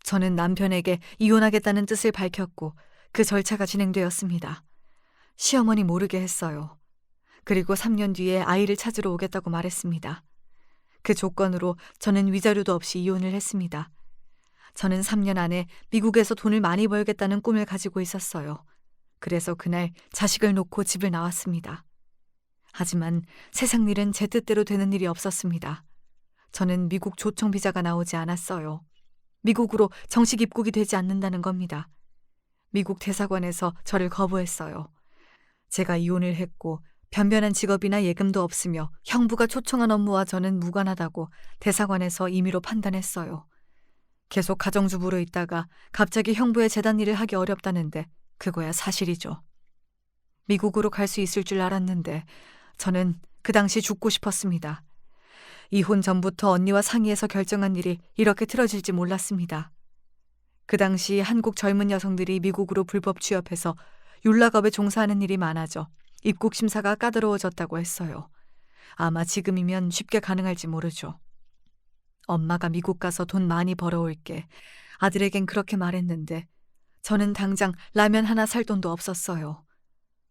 저는 남편에게 이혼하겠다는 뜻을 밝혔고 그 절차가 진행되었습니다. 시어머니 모르게 했어요. 그리고 3년 뒤에 아이를 찾으러 오겠다고 말했습니다. 그 조건으로 저는 위자료도 없이 이혼을 했습니다. 저는 3년 안에 미국에서 돈을 많이 벌겠다는 꿈을 가지고 있었어요. 그래서 그날 자식을 놓고 집을 나왔습니다. 하지만 세상 일은 제 뜻대로 되는 일이 없었습니다. 저는 미국 초청 비자가 나오지 않았어요. 미국으로 정식 입국이 되지 않는다는 겁니다. 미국 대사관에서 저를 거부했어요. 제가 이혼을 했고 변변한 직업이나 예금도 없으며 형부가 초청한 업무와 저는 무관하다고 대사관에서 임의로 판단했어요. 계속 가정주부로 있다가 갑자기 형부의 재단 일을 하기 어렵다는데 그거야 사실이죠. 미국으로 갈 수 있을 줄 알았는데 저는 그 당시 죽고 싶었습니다. 이혼 전부터 언니와 상의해서 결정한 일이 이렇게 틀어질지 몰랐습니다. 그 당시 한국 젊은 여성들이 미국으로 불법 취업해서 율락업에 종사하는 일이 많아져 입국 심사가 까다로워졌다고 했어요. 아마 지금이면 쉽게 가능할지 모르죠. 엄마가 미국 가서 돈 많이 벌어올게. 아들에겐 그렇게 말했는데 저는 당장 라면 하나 살 돈도 없었어요.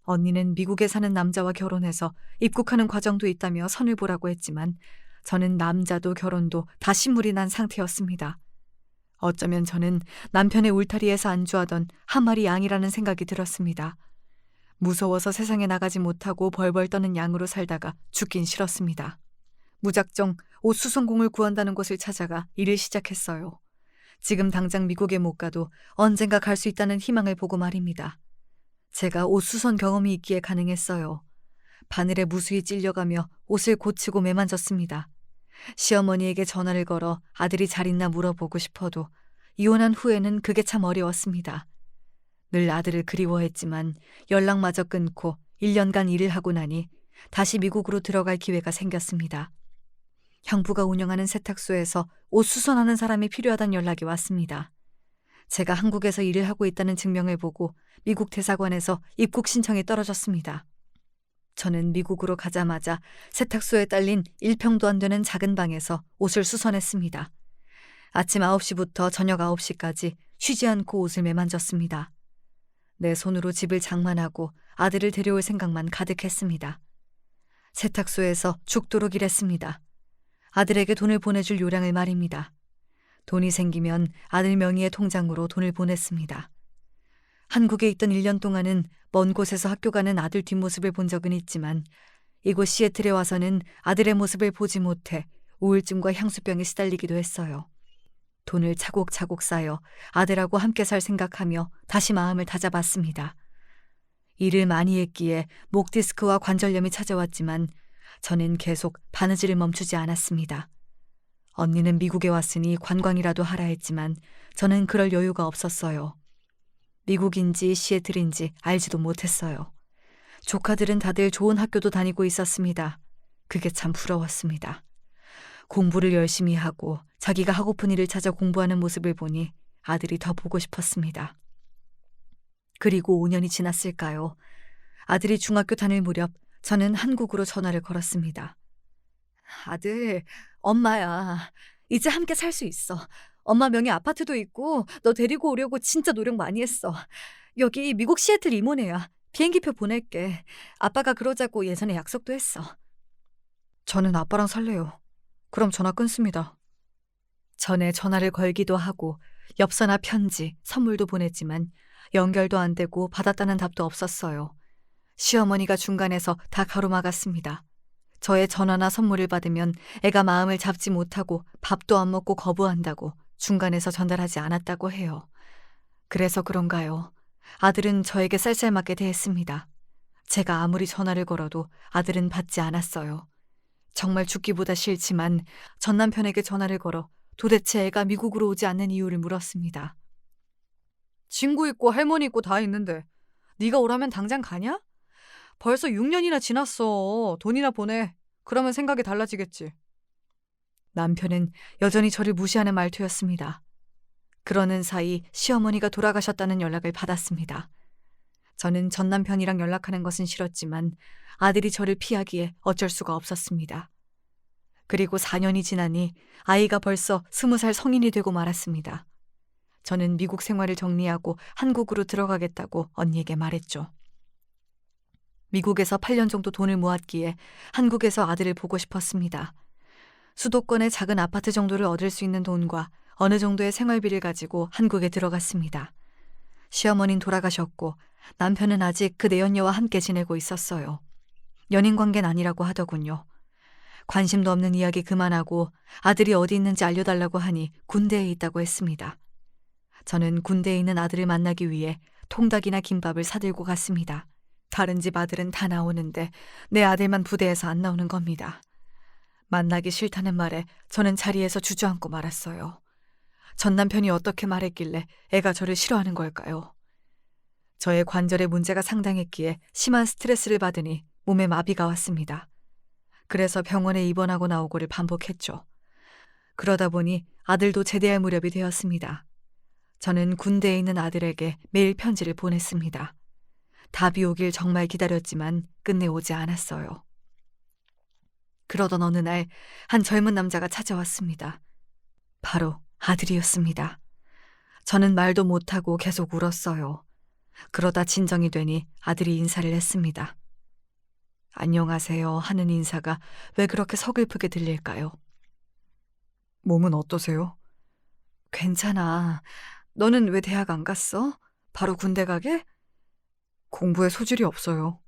언니는 미국에 사는 남자와 결혼해서 입국하는 과정도 있다며 선을 보라고 했지만 저는 남자도 결혼도 다 신물이 난 상태였습니다. 어쩌면 저는 남편의 울타리에서 안주하던 한 마리 양이라는 생각이 들었습니다. 무서워서 세상에 나가지 못하고 벌벌 떠는 양으로 살다가 죽긴 싫었습니다. 무작정 옷 수선공을 구한다는 곳을 찾아가 일을 시작했어요. 지금 당장 미국에 못 가도 언젠가 갈 수 있다는 희망을 보고 말입니다. 제가 옷 수선 경험이 있기에 가능했어요. 바늘에 무수히 찔려가며 옷을 고치고 매만졌습니다. 시어머니에게 전화를 걸어 아들이 잘 있나 물어보고 싶어도 이혼한 후에는 그게 참 어려웠습니다. 늘 아들을 그리워했지만 연락마저 끊고 1년간 일을 하고 나니 다시 미국으로 들어갈 기회가 생겼습니다. 형부가 운영하는 세탁소에서 옷 수선하는 사람이 필요하다는 연락이 왔습니다. 제가 한국에서 일을 하고 있다는 증명을 보고 미국 대사관에서 입국 신청이 떨어졌습니다. 저는 미국으로 가자마자 세탁소에 딸린 1평도 안 되는 작은 방에서 옷을 수선했습니다. 아침 9시부터 저녁 9시까지 쉬지 않고 옷을 매만졌습니다. 내 손으로 집을 장만하고 아들을 데려올 생각만 가득했습니다. 세탁소에서 죽도록 일했습니다. 아들에게 돈을 보내줄 요량을 말입니다. 돈이 생기면 아들 명의의 통장으로 돈을 보냈습니다. 한국에 있던 1년 동안은 먼 곳에서 학교 가는 아들 뒷모습을 본 적은 있지만 이곳 시애틀에 와서는 아들의 모습을 보지 못해 우울증과 향수병에 시달리기도 했어요. 돈을 차곡차곡 쌓여 아들하고 함께 살 생각하며 다시 마음을 다잡았습니다. 일을 많이 했기에 목 디스크와 관절염이 찾아왔지만 저는 계속 바느질을 멈추지 않았습니다. 언니는 미국에 왔으니 관광이라도 하라 했지만 저는 그럴 여유가 없었어요. 미국인지 시애틀인지 알지도 못했어요. 조카들은 다들 좋은 학교도 다니고 있었습니다. 그게 참 부러웠습니다. 공부를 열심히 하고 자기가 하고픈 일을 찾아 공부하는 모습을 보니 아들이 더 보고 싶었습니다. 그리고 5년이 지났을까요? 아들이 중학교 다닐 무렵 저는 한국으로 전화를 걸었습니다. 아들, 엄마야. 이제 함께 살 수 있어. 엄마 명의 아파트도 있고 너 데리고 오려고 진짜 노력 많이 했어. 여기 미국 시애틀 이모네야. 비행기표 보낼게. 아빠가 그러자고 예전에 약속도 했어. 저는 아빠랑 살래요. 그럼 전화 끊습니다. 전에 전화를 걸기도 하고 엽서나 편지, 선물도 보냈지만 연결도 안 되고 받았다는 답도 없었어요. 시어머니가 중간에서 다 가로막았습니다. 저의 전화나 선물을 받으면 애가 마음을 잡지 못하고 밥도 안 먹고 거부한다고 중간에서 전달하지 않았다고 해요. 그래서 그런가요? 아들은 저에게 쌀쌀맞게 대했습니다. 제가 아무리 전화를 걸어도 아들은 받지 않았어요. 정말 죽기보다 싫지만 전 남편에게 전화를 걸어 도대체 애가 미국으로 오지 않는 이유를 물었습니다. 친구 있고 할머니 있고 다 있는데 네가 오라면 당장 가냐? 벌써 6년이나 지났어. 돈이나 보내. 그러면 생각이 달라지겠지. 남편은 여전히 저를 무시하는 말투였습니다. 그러는 사이 시어머니가 돌아가셨다는 연락을 받았습니다. 저는 전 남편이랑 연락하는 것은 싫었지만 아들이 저를 피하기에 어쩔 수가 없었습니다. 그리고 4년이 지나니 아이가 벌써 20살 성인이 되고 말았습니다. 저는 미국 생활을 정리하고 한국으로 들어가겠다고 언니에게 말했죠. 미국에서 8년 정도 돈을 모았기에 한국에서 아들을 보고 싶었습니다. 수도권의 작은 아파트 정도를 얻을 수 있는 돈과 어느 정도의 생활비를 가지고 한국에 들어갔습니다. 시어머니는 돌아가셨고 남편은 아직 그 내연녀와 함께 지내고 있었어요. 연인 관계는 아니라고 하더군요. 관심도 없는 이야기 그만하고 아들이 어디 있는지 알려달라고 하니 군대에 있다고 했습니다. 저는 군대에 있는 아들을 만나기 위해 통닭이나 김밥을 사들고 갔습니다. 다른 집 아들은 다 나오는데 내 아들만 부대에서 안 나오는 겁니다. 만나기 싫다는 말에 저는 자리에서 주저앉고 말았어요. 전 남편이 어떻게 말했길래 애가 저를 싫어하는 걸까요? 저의 관절에 문제가 상당했기에 심한 스트레스를 받으니 몸에 마비가 왔습니다. 그래서 병원에 입원하고 나오고를 반복했죠. 그러다 보니 아들도 제대할 무렵이 되었습니다. 저는 군대에 있는 아들에게 매일 편지를 보냈습니다. 답이 오길 정말 기다렸지만 끝내 오지 않았어요. 그러던 어느 날 한 젊은 남자가 찾아왔습니다. 바로 아들이었습니다. 저는 말도 못하고 계속 울었어요. 그러다 진정이 되니 아들이 인사를 했습니다. 안녕하세요 하는 인사가 왜 그렇게 서글프게 들릴까요? 몸은 어떠세요? 괜찮아. 너는 왜 대학 안 갔어? 바로 군대 가게? 공부에 소질이 없어요.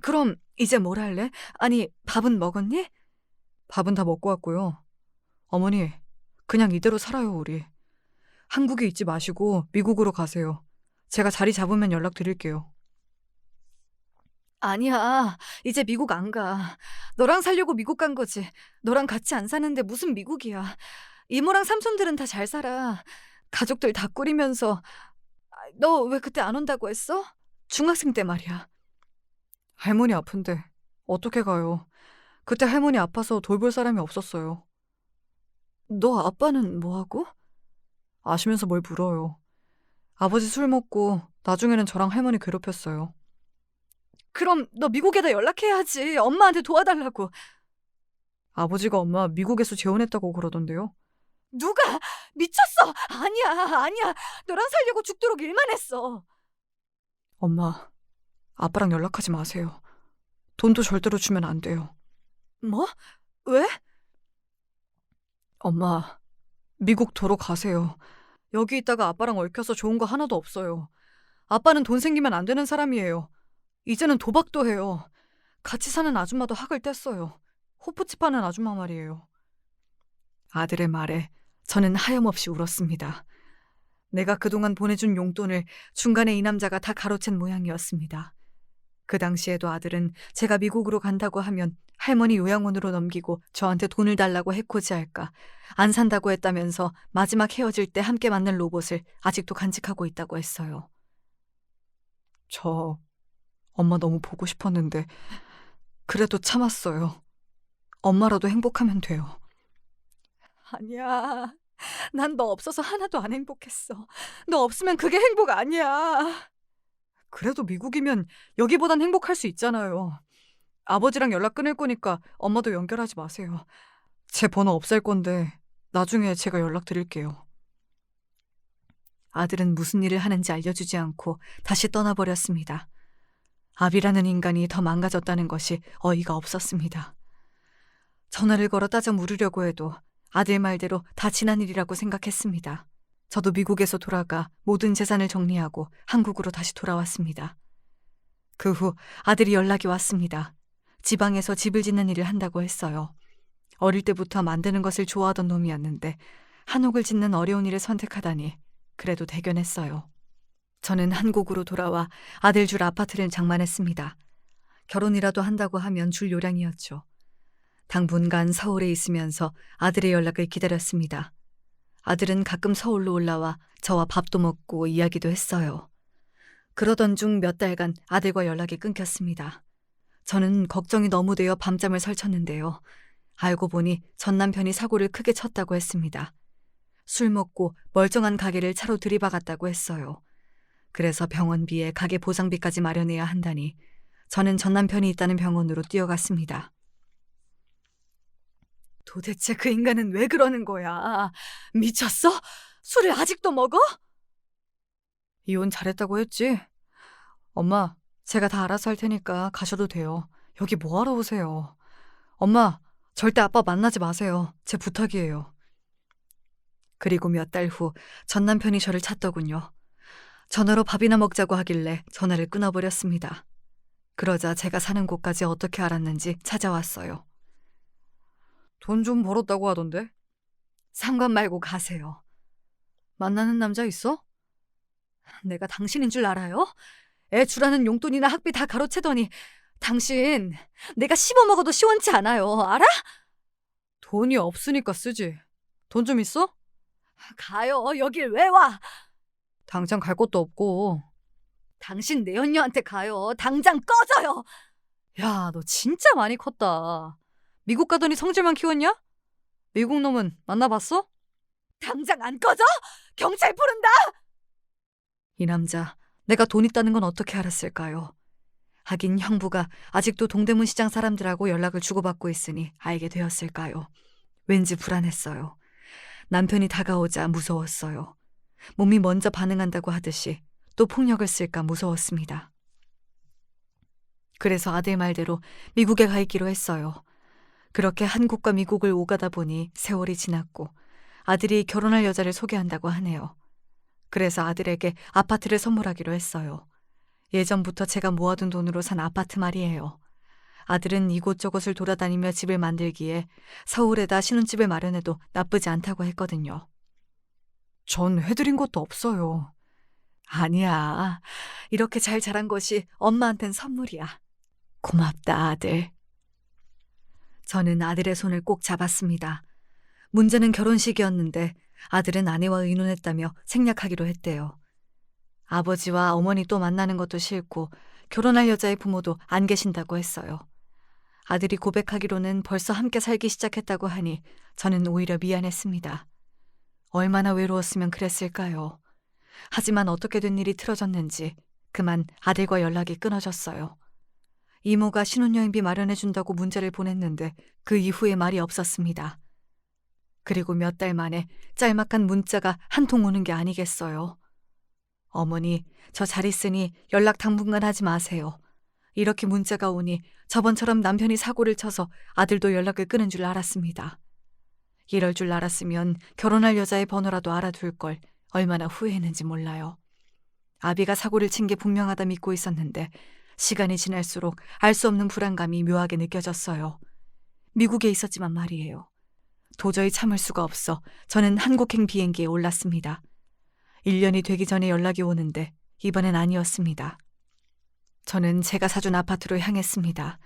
그럼 이제 뭘 할래? 아니, 밥은 먹었니? 밥은 다 먹고 왔고요. 어머니, 그냥 이대로 살아요, 우리. 한국에 있지 마시고 미국으로 가세요. 제가 자리 잡으면 연락드릴게요. 아니야, 이제 미국 안 가. 너랑 살려고 미국 간 거지. 너랑 같이 안 사는데 무슨 미국이야. 이모랑 삼촌들은 다 잘 살아. 가족들 다 꾸리면서. 너 왜 그때 안 온다고 했어? 중학생 때 말이야. 할머니 아픈데 어떻게 가요? 그때 할머니 아파서 돌볼 사람이 없었어요. 너 아빠는 뭐하고? 아시면서 뭘 물어요. 아버지 술 먹고 나중에는 저랑 할머니 괴롭혔어요. 그럼 너 미국에다 연락해야지. 엄마한테 도와달라고. 아버지가 엄마 미국에서 재혼했다고 그러던데요. 누가? 미쳤어! 아니야. 너랑 살려고 죽도록 일만 했어. 엄마, 아빠랑 연락하지 마세요. 돈도 절대로 주면 안 돼요. 뭐? 왜? 엄마, 미국 도로 가세요. 여기 있다가 아빠랑 얽혀서 좋은 거 하나도 없어요. 아빠는 돈 생기면 안 되는 사람이에요. 이제는 도박도 해요. 같이 사는 아줌마도 학을 뗐어요. 호프집 하는 아줌마 말이에요. 아들의 말에 저는 하염없이 울었습니다. 내가 그동안 보내준 용돈을 중간에 이 남자가 다 가로챈 모양이었습니다. 그 당시에도 아들은 제가 미국으로 간다고 하면 할머니 요양원으로 넘기고 저한테 돈을 달라고 해코지할까, 안 산다고 했다면서 마지막 헤어질 때 함께 만난 로봇을 아직도 간직하고 있다고 했어요. 저 엄마 너무 보고 싶었는데 그래도 참았어요. 엄마라도 행복하면 돼요. 아니야. 난 너 없어서 하나도 안 행복했어. 너 없으면 그게 행복 아니야. 그래도 미국이면 여기보단 행복할 수 있잖아요. 아버지랑 연락 끊을 거니까 엄마도 연결하지 마세요. 제 번호 없앨 건데 나중에 제가 연락드릴게요. 아들은 무슨 일을 하는지 알려주지 않고 다시 떠나버렸습니다. 아비라는 인간이 더 망가졌다는 것이 어이가 없었습니다. 전화를 걸어 따져 물으려고 해도 아들 말대로 다 지난 일이라고 생각했습니다. 저도 미국에서 돌아가 모든 재산을 정리하고 한국으로 다시 돌아왔습니다. 그 후 아들이 연락이 왔습니다. 지방에서 집을 짓는 일을 한다고 했어요. 어릴 때부터 만드는 것을 좋아하던 놈이었는데 한옥을 짓는 어려운 일을 선택하다니 그래도 대견했어요. 저는 한국으로 돌아와 아들 줄 아파트를 장만했습니다. 결혼이라도 한다고 하면 줄 요량이었죠. 당분간 서울에 있으면서 아들의 연락을 기다렸습니다. 아들은 가끔 서울로 올라와 저와 밥도 먹고 이야기도 했어요. 그러던 중 몇 달간 아들과 연락이 끊겼습니다. 저는 걱정이 너무 되어 밤잠을 설쳤는데요. 알고 보니 전 남편이 사고를 크게 쳤다고 했습니다. 술 먹고 멀쩡한 가게를 차로 들이박았다고 했어요. 그래서 병원비에 가게 보상비까지 마련해야 한다니 저는 전 남편이 있다는 병원으로 뛰어갔습니다. 도대체 그 인간은 왜 그러는 거야? 미쳤어? 술을 아직도 먹어? 이혼 잘했다고 했지? 엄마, 제가 다 알아서 할 테니까 가셔도 돼요. 여기 뭐하러 오세요? 엄마, 절대 아빠 만나지 마세요. 제 부탁이에요. 그리고 몇 달 후 전 남편이 저를 찾더군요. 전화로 밥이나 먹자고 하길래 전화를 끊어버렸습니다. 그러자 제가 사는 곳까지 어떻게 알았는지 찾아왔어요. 돈 좀 벌었다고 하던데? 상관 말고 가세요. 만나는 남자 있어? 내가 당신인 줄 알아요? 애 주라는 용돈이나 학비 다 가로채더니 당신 내가 씹어먹어도 시원치 않아요. 알아? 돈이 없으니까 쓰지. 돈 좀 있어? 가요. 여길 왜 와? 당장 갈 곳도 없고. 당신 내연녀한테 가요. 당장 꺼져요. 야, 너 진짜 많이 컸다. 미국 가더니 성질만 키웠냐? 미국 놈은 만나봤어? 당장 안 꺼져? 경찰 부른다! 이 남자, 내가 돈 있다는 건 어떻게 알았을까요? 하긴 형부가 아직도 동대문 시장 사람들하고 연락을 주고받고 있으니 알게 되었을까요? 왠지 불안했어요. 남편이 다가오자 무서웠어요. 몸이 먼저 반응한다고 하듯이 또 폭력을 쓸까 무서웠습니다. 그래서 아들 말대로 미국에 가 있기로 했어요. 그렇게 한국과 미국을 오가다 보니 세월이 지났고 아들이 결혼할 여자를 소개한다고 하네요. 그래서 아들에게 아파트를 선물하기로 했어요. 예전부터 제가 모아둔 돈으로 산 아파트 말이에요. 아들은 이곳저곳을 돌아다니며 집을 만들기에 서울에다 신혼집을 마련해도 나쁘지 않다고 했거든요. 전 해드린 것도 없어요. 아니야. 이렇게 잘 자란 것이 엄마한텐 선물이야. 고맙다, 아들. 저는 아들의 손을 꼭 잡았습니다. 문제는 결혼식이었는데 아들은 아내와 의논했다며 생략하기로 했대요. 아버지와 어머니 또 만나는 것도 싫고 결혼할 여자의 부모도 안 계신다고 했어요. 아들이 고백하기로는 벌써 함께 살기 시작했다고 하니 저는 오히려 미안했습니다. 얼마나 외로웠으면 그랬을까요? 하지만 어떻게 된 일이 틀어졌는지 그만 아들과 연락이 끊어졌어요. 이모가 신혼여행비 마련해준다고 문자를 보냈는데 그 이후에 말이 없었습니다. 그리고 몇 달 만에 짤막한 문자가 한 통 오는 게 아니겠어요. 어머니, 저 잘 있으니 연락 당분간 하지 마세요. 이렇게 문자가 오니 저번처럼 남편이 사고를 쳐서 아들도 연락을 끊은 줄 알았습니다. 이럴 줄 알았으면 결혼할 여자의 번호라도 알아둘 걸 얼마나 후회했는지 몰라요. 아비가 사고를 친 게 분명하다 믿고 있었는데 시간이 지날수록 알 수 없는 불안감이 묘하게 느껴졌어요. 미국에 있었지만 말이에요. 도저히 참을 수가 없어 저는 한국행 비행기에 올랐습니다. 1년이 되기 전에 연락이 오는데 이번엔 아니었습니다. 저는 제가 사준 아파트로 향했습니다.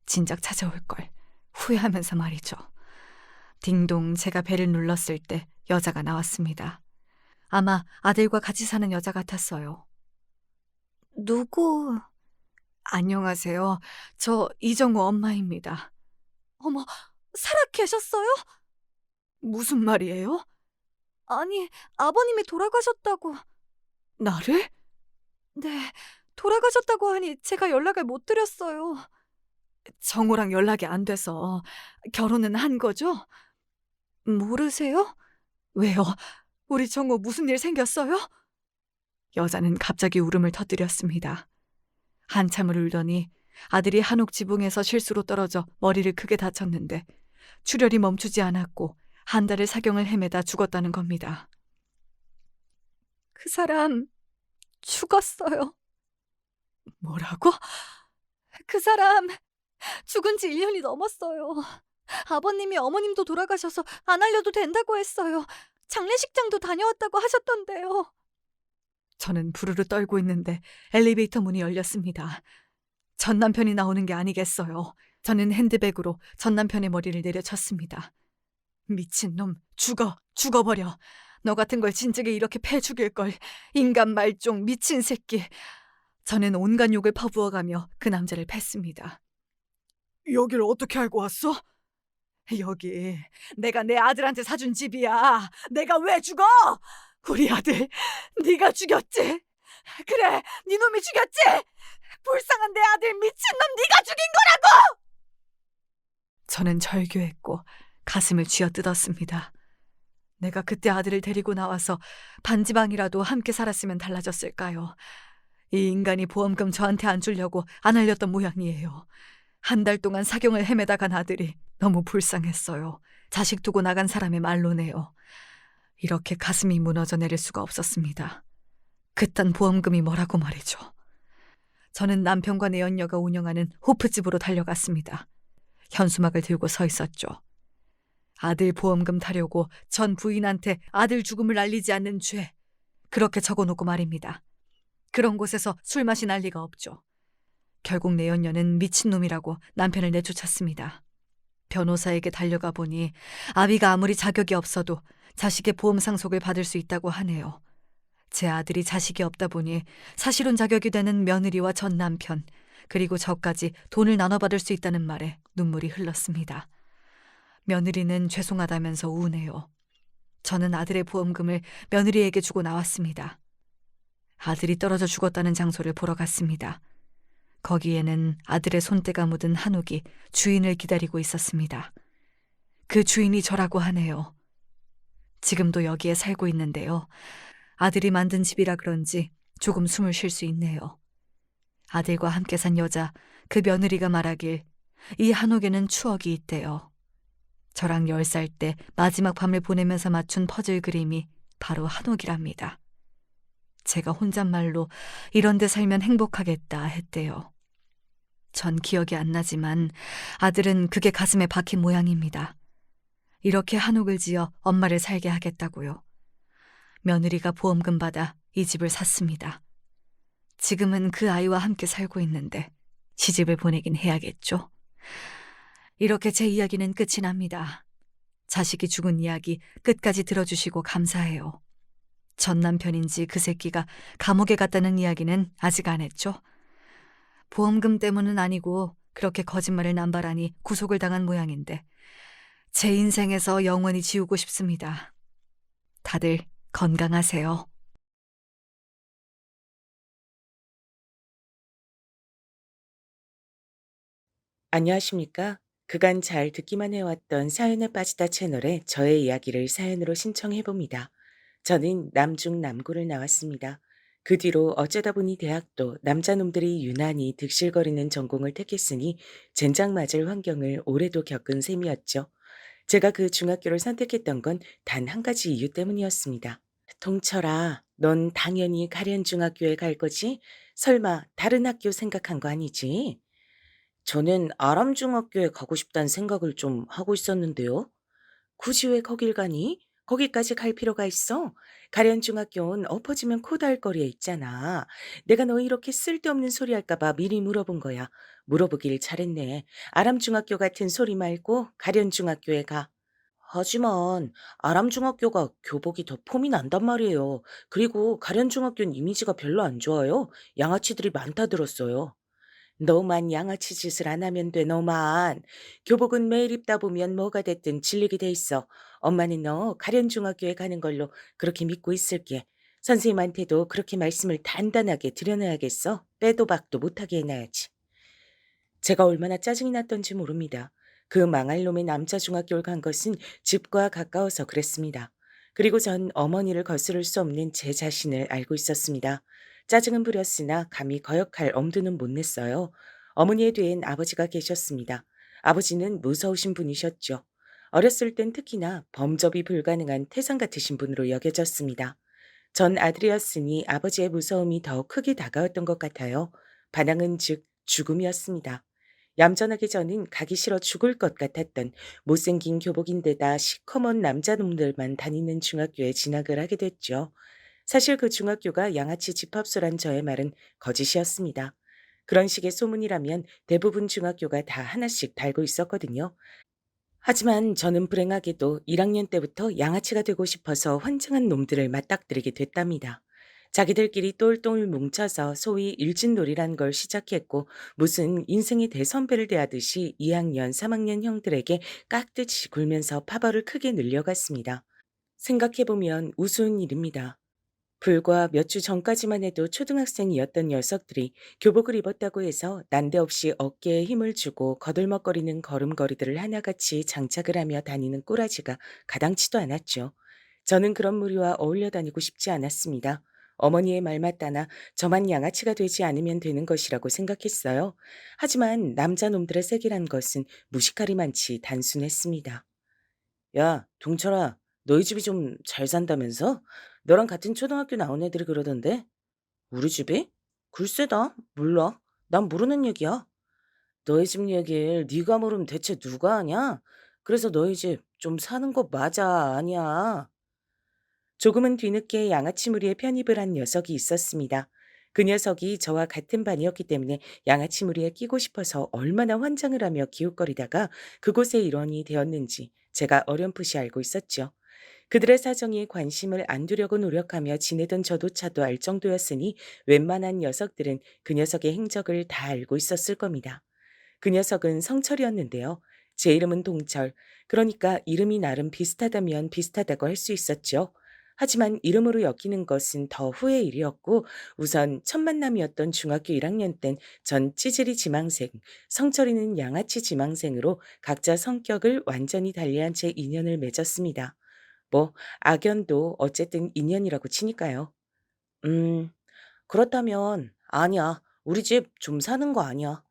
진작 찾아올 걸 후회하면서 말이죠. 딩동 제가 벨을 눌렀을 때 여자가 나왔습니다. 아마 아들과 같이 사는 여자 같았어요. 누구? 안녕하세요. 저 이정우 엄마입니다. 어머, 살아 계셨어요? 무슨 말이에요? 아니, 아버님이 돌아가셨다고. 나를? 네, 돌아가셨다고 하니 제가 연락을 못 드렸어요. 정우랑 연락이 안 돼서 결혼은 한 거죠? 모르세요? 왜요? 우리 정우 무슨 일 생겼어요? 여자는 갑자기 울음을 터뜨렸습니다. 한참을 울더니 아들이 한옥 지붕에서 실수로 떨어져 머리를 크게 다쳤는데 출혈이 멈추지 않았고 한 달을 사경을 헤매다 죽었다는 겁니다. 그 사람 죽었어요. 뭐라고? 그 사람 죽은 지 1년이 넘었어요. 아버님이 어머님도 돌아가셔서 안 알려도 된다고 했어요. 장례식장도 다녀왔다고 하셨던데요. 저는 부르르 떨고 있는데 엘리베이터 문이 열렸습니다. 전 남편이 나오는 게 아니겠어요. 저는 핸드백으로 전 남편의 머리를 내려쳤습니다. 미친놈, 죽어버려. 너 같은 걸 진즉에 이렇게 패 죽일 걸. 인간 말종, 미친 새끼. 저는 온갖 욕을 퍼부어가며 그 남자를 팼습니다. 여길 어떻게 알고 왔어? 여기 내가 내 아들한테 사준 집이야. 내가 왜 죽어? 우리 아들 네가 죽였지? 그래, 네 놈이 죽였지? 불쌍한 내 아들 미친놈 네가 죽인 거라고! 저는 절규했고 가슴을 쥐어뜯었습니다. 내가 그때 아들을 데리고 나와서 반지방이라도 함께 살았으면 달라졌을까요? 이 인간이 보험금 저한테 안 주려고 안 알렸던 모양이에요. 한 달 동안 사경을 헤매다 간 아들이 너무 불쌍했어요. 자식 두고 나간 사람의 말로네요. 이렇게 가슴이 무너져 내릴 수가 없었습니다. 그딴 보험금이 뭐라고 말이죠. 저는 남편과 내연녀가 운영하는 호프집으로 달려갔습니다. 현수막을 들고 서 있었죠. 아들 보험금 타려고 전 부인한테 아들 죽음을 알리지 않는 죄. 그렇게 적어놓고 말입니다. 그런 곳에서 술 마시 날 리가 없죠. 결국 내연녀는 미친놈이라고 남편을 내쫓았습니다. 변호사에게 달려가 보니 아비가 아무리 자격이 없어도 자식의 보험 상속을 받을 수 있다고 하네요. 제 아들이 자식이 없다 보니 사실혼 자격이 되는 며느리와 전 남편, 그리고 저까지 돈을 나눠받을 수 있다는 말에 눈물이 흘렀습니다. 며느리는 죄송하다면서 우네요. 저는 아들의 보험금을 며느리에게 주고 나왔습니다. 아들이 떨어져 죽었다는 장소를 보러 갔습니다. 거기에는 아들의 손때가 묻은 한옥이 주인을 기다리고 있었습니다. 그 주인이 저라고 하네요. 지금도 여기에 살고 있는데요. 아들이 만든 집이라 그런지 조금 숨을 쉴 수 있네요. 아들과 함께 산 여자, 그 며느리가 말하길 이 한옥에는 추억이 있대요. 저랑 10살 때 마지막 밤을 보내면서 맞춘 퍼즐 그림이 바로 한옥이랍니다. 제가 혼잣말로 이런 데 살면 행복하겠다 했대요. 전 기억이 안 나지만 아들은 그게 가슴에 박힌 모양입니다. 이렇게 한옥을 지어 엄마를 살게 하겠다고요. 며느리가 보험금 받아 이 집을 샀습니다. 지금은 그 아이와 함께 살고 있는데 시집을 보내긴 해야겠죠. 이렇게 제 이야기는 끝이 납니다. 자식이 죽은 이야기 끝까지 들어주시고 감사해요. 전 남편인지 그 새끼가 감옥에 갔다는 이야기는 아직 안 했죠. 보험금 때문은 아니고 그렇게 거짓말을 남발하니 구속을 당한 모양인데 제 인생에서 영원히 지우고 싶습니다. 다들 건강하세요. 안녕하십니까? 그간 잘 듣기만 해왔던 사연에 빠지다 채널에 저의 이야기를 사연으로 신청해봅니다. 저는 남중 남고를 나왔습니다. 그 뒤로 어쩌다 보니 대학도 남자놈들이 유난히 득실거리는 전공을 택했으니 젠장 맞을 환경을 오래도 겪은 셈이었죠. 제가 그 중학교를 선택했던 건 단 한 가지 이유 때문이었습니다. 동철아, 넌 당연히 가련중학교에 갈 거지? 설마 다른 학교 생각한 거 아니지? 저는 아람중학교에 가고 싶다는 생각을 좀 하고 있었는데요. 굳이 왜 거길 가니? 거기까지 갈 필요가 있어? 가련중학교는 엎어지면 코다할 거리에 있잖아. 내가 너 이렇게 쓸데없는 소리 할까봐 미리 물어본 거야. 물어보길 잘했네. 아람중학교 같은 소리 말고 가련중학교에 가. 하지만 아람중학교가 교복이 더 폼이 난단 말이에요. 그리고 가련중학교는 이미지가 별로 안 좋아요. 양아치들이 많다 들었어요. 너만 양아치 짓을 안 하면 돼, 너만. 교복은 매일 입다 보면 뭐가 됐든 질리게 돼 있어. 엄마는 너 가련중학교에 가는 걸로 그렇게 믿고 있을게. 선생님한테도 그렇게 말씀을 단단하게 드려놔야겠어. 빼도 박도 못하게 해놔야지. 제가 얼마나 짜증이 났던지 모릅니다. 그 망할 놈의 남자 중학교를 간 것은 집과 가까워서 그랬습니다. 그리고 전 어머니를 거스를 수 없는 제 자신을 알고 있었습니다. 짜증은 부렸으나 감히 거역할 엄두는 못 냈어요. 어머니의 뒤엔 아버지가 계셨습니다. 아버지는 무서우신 분이셨죠. 어렸을 땐 특히나 범접이 불가능한 태산 같으신 분으로 여겨졌습니다. 전 아들이었으니 아버지의 무서움이 더 크게 다가왔던 것 같아요. 반항은 즉 죽음이었습니다. 얌전하게 저는 가기 싫어 죽을 것 같았던 못생긴 교복인데다 시커먼 남자놈들만 다니는 중학교에 진학을 하게 됐죠. 사실 그 중학교가 양아치 집합소란 저의 말은 거짓이었습니다. 그런 식의 소문이라면 대부분 중학교가 다 하나씩 달고 있었거든요. 하지만 저는 불행하게도 1학년 때부터 양아치가 되고 싶어서 환장한 놈들을 맞닥뜨리게 됐답니다. 자기들끼리 똘똘 뭉쳐서 소위 일진놀이란 걸 시작했고 무슨 인생의 대선배를 대하듯이 2학년, 3학년 형들에게 깍듯이 굴면서 파벌을 크게 늘려갔습니다. 생각해보면 우스운 일입니다. 불과 몇 주 전까지만 해도 초등학생이었던 녀석들이 교복을 입었다고 해서 난데없이 어깨에 힘을 주고 거들먹거리는 걸음걸이들을 하나같이 장착을 하며 다니는 꼬라지가 가당치도 않았죠. 저는 그런 무리와 어울려 다니고 싶지 않았습니다. 어머니의 말 맞다나 저만 양아치가 되지 않으면 되는 것이라고 생각했어요. 하지만 남자 놈들의 색이란 것은 무식하리만치 단순했습니다. 야, 동철아, 너희 집이 좀 잘 산다면서? 너랑 같은 초등학교 나온 애들이 그러던데? 우리 집이? 글쎄다, 몰라. 난 모르는 얘기야. 너희 집 얘기를 네가 모르면 대체 누가 아냐? 그래서 너희 집 좀 사는 거 맞아, 아니야? 조금은 뒤늦게 양아치 무리에 편입을 한 녀석이 있었습니다. 그 녀석이 저와 같은 반이었기 때문에 양아치 무리에 끼고 싶어서 얼마나 환장을 하며 기웃거리다가 그곳의 일원이 되었는지 제가 어렴풋이 알고 있었죠. 그들의 사정에 관심을 안 두려고 노력하며 지내던 저도차도 알 정도였으니 웬만한 녀석들은 그 녀석의 행적을 다 알고 있었을 겁니다. 그 녀석은 성철이었는데요. 제 이름은 동철. 그러니까 이름이 나름 비슷하다면 비슷하다고 할 수 있었죠. 하지만 이름으로 엮이는 것은 더 후의 일이었고 우선 첫 만남이었던 중학교 1학년 땐 전 찌질이 지망생, 성철이는 양아치 지망생으로 각자 성격을 완전히 달리한 채 인연을 맺었습니다. 뭐 악연도 어쨌든 인연이라고 치니까요. 음, 그렇다면 아니야. 우리 집 좀 사는 거 아니야.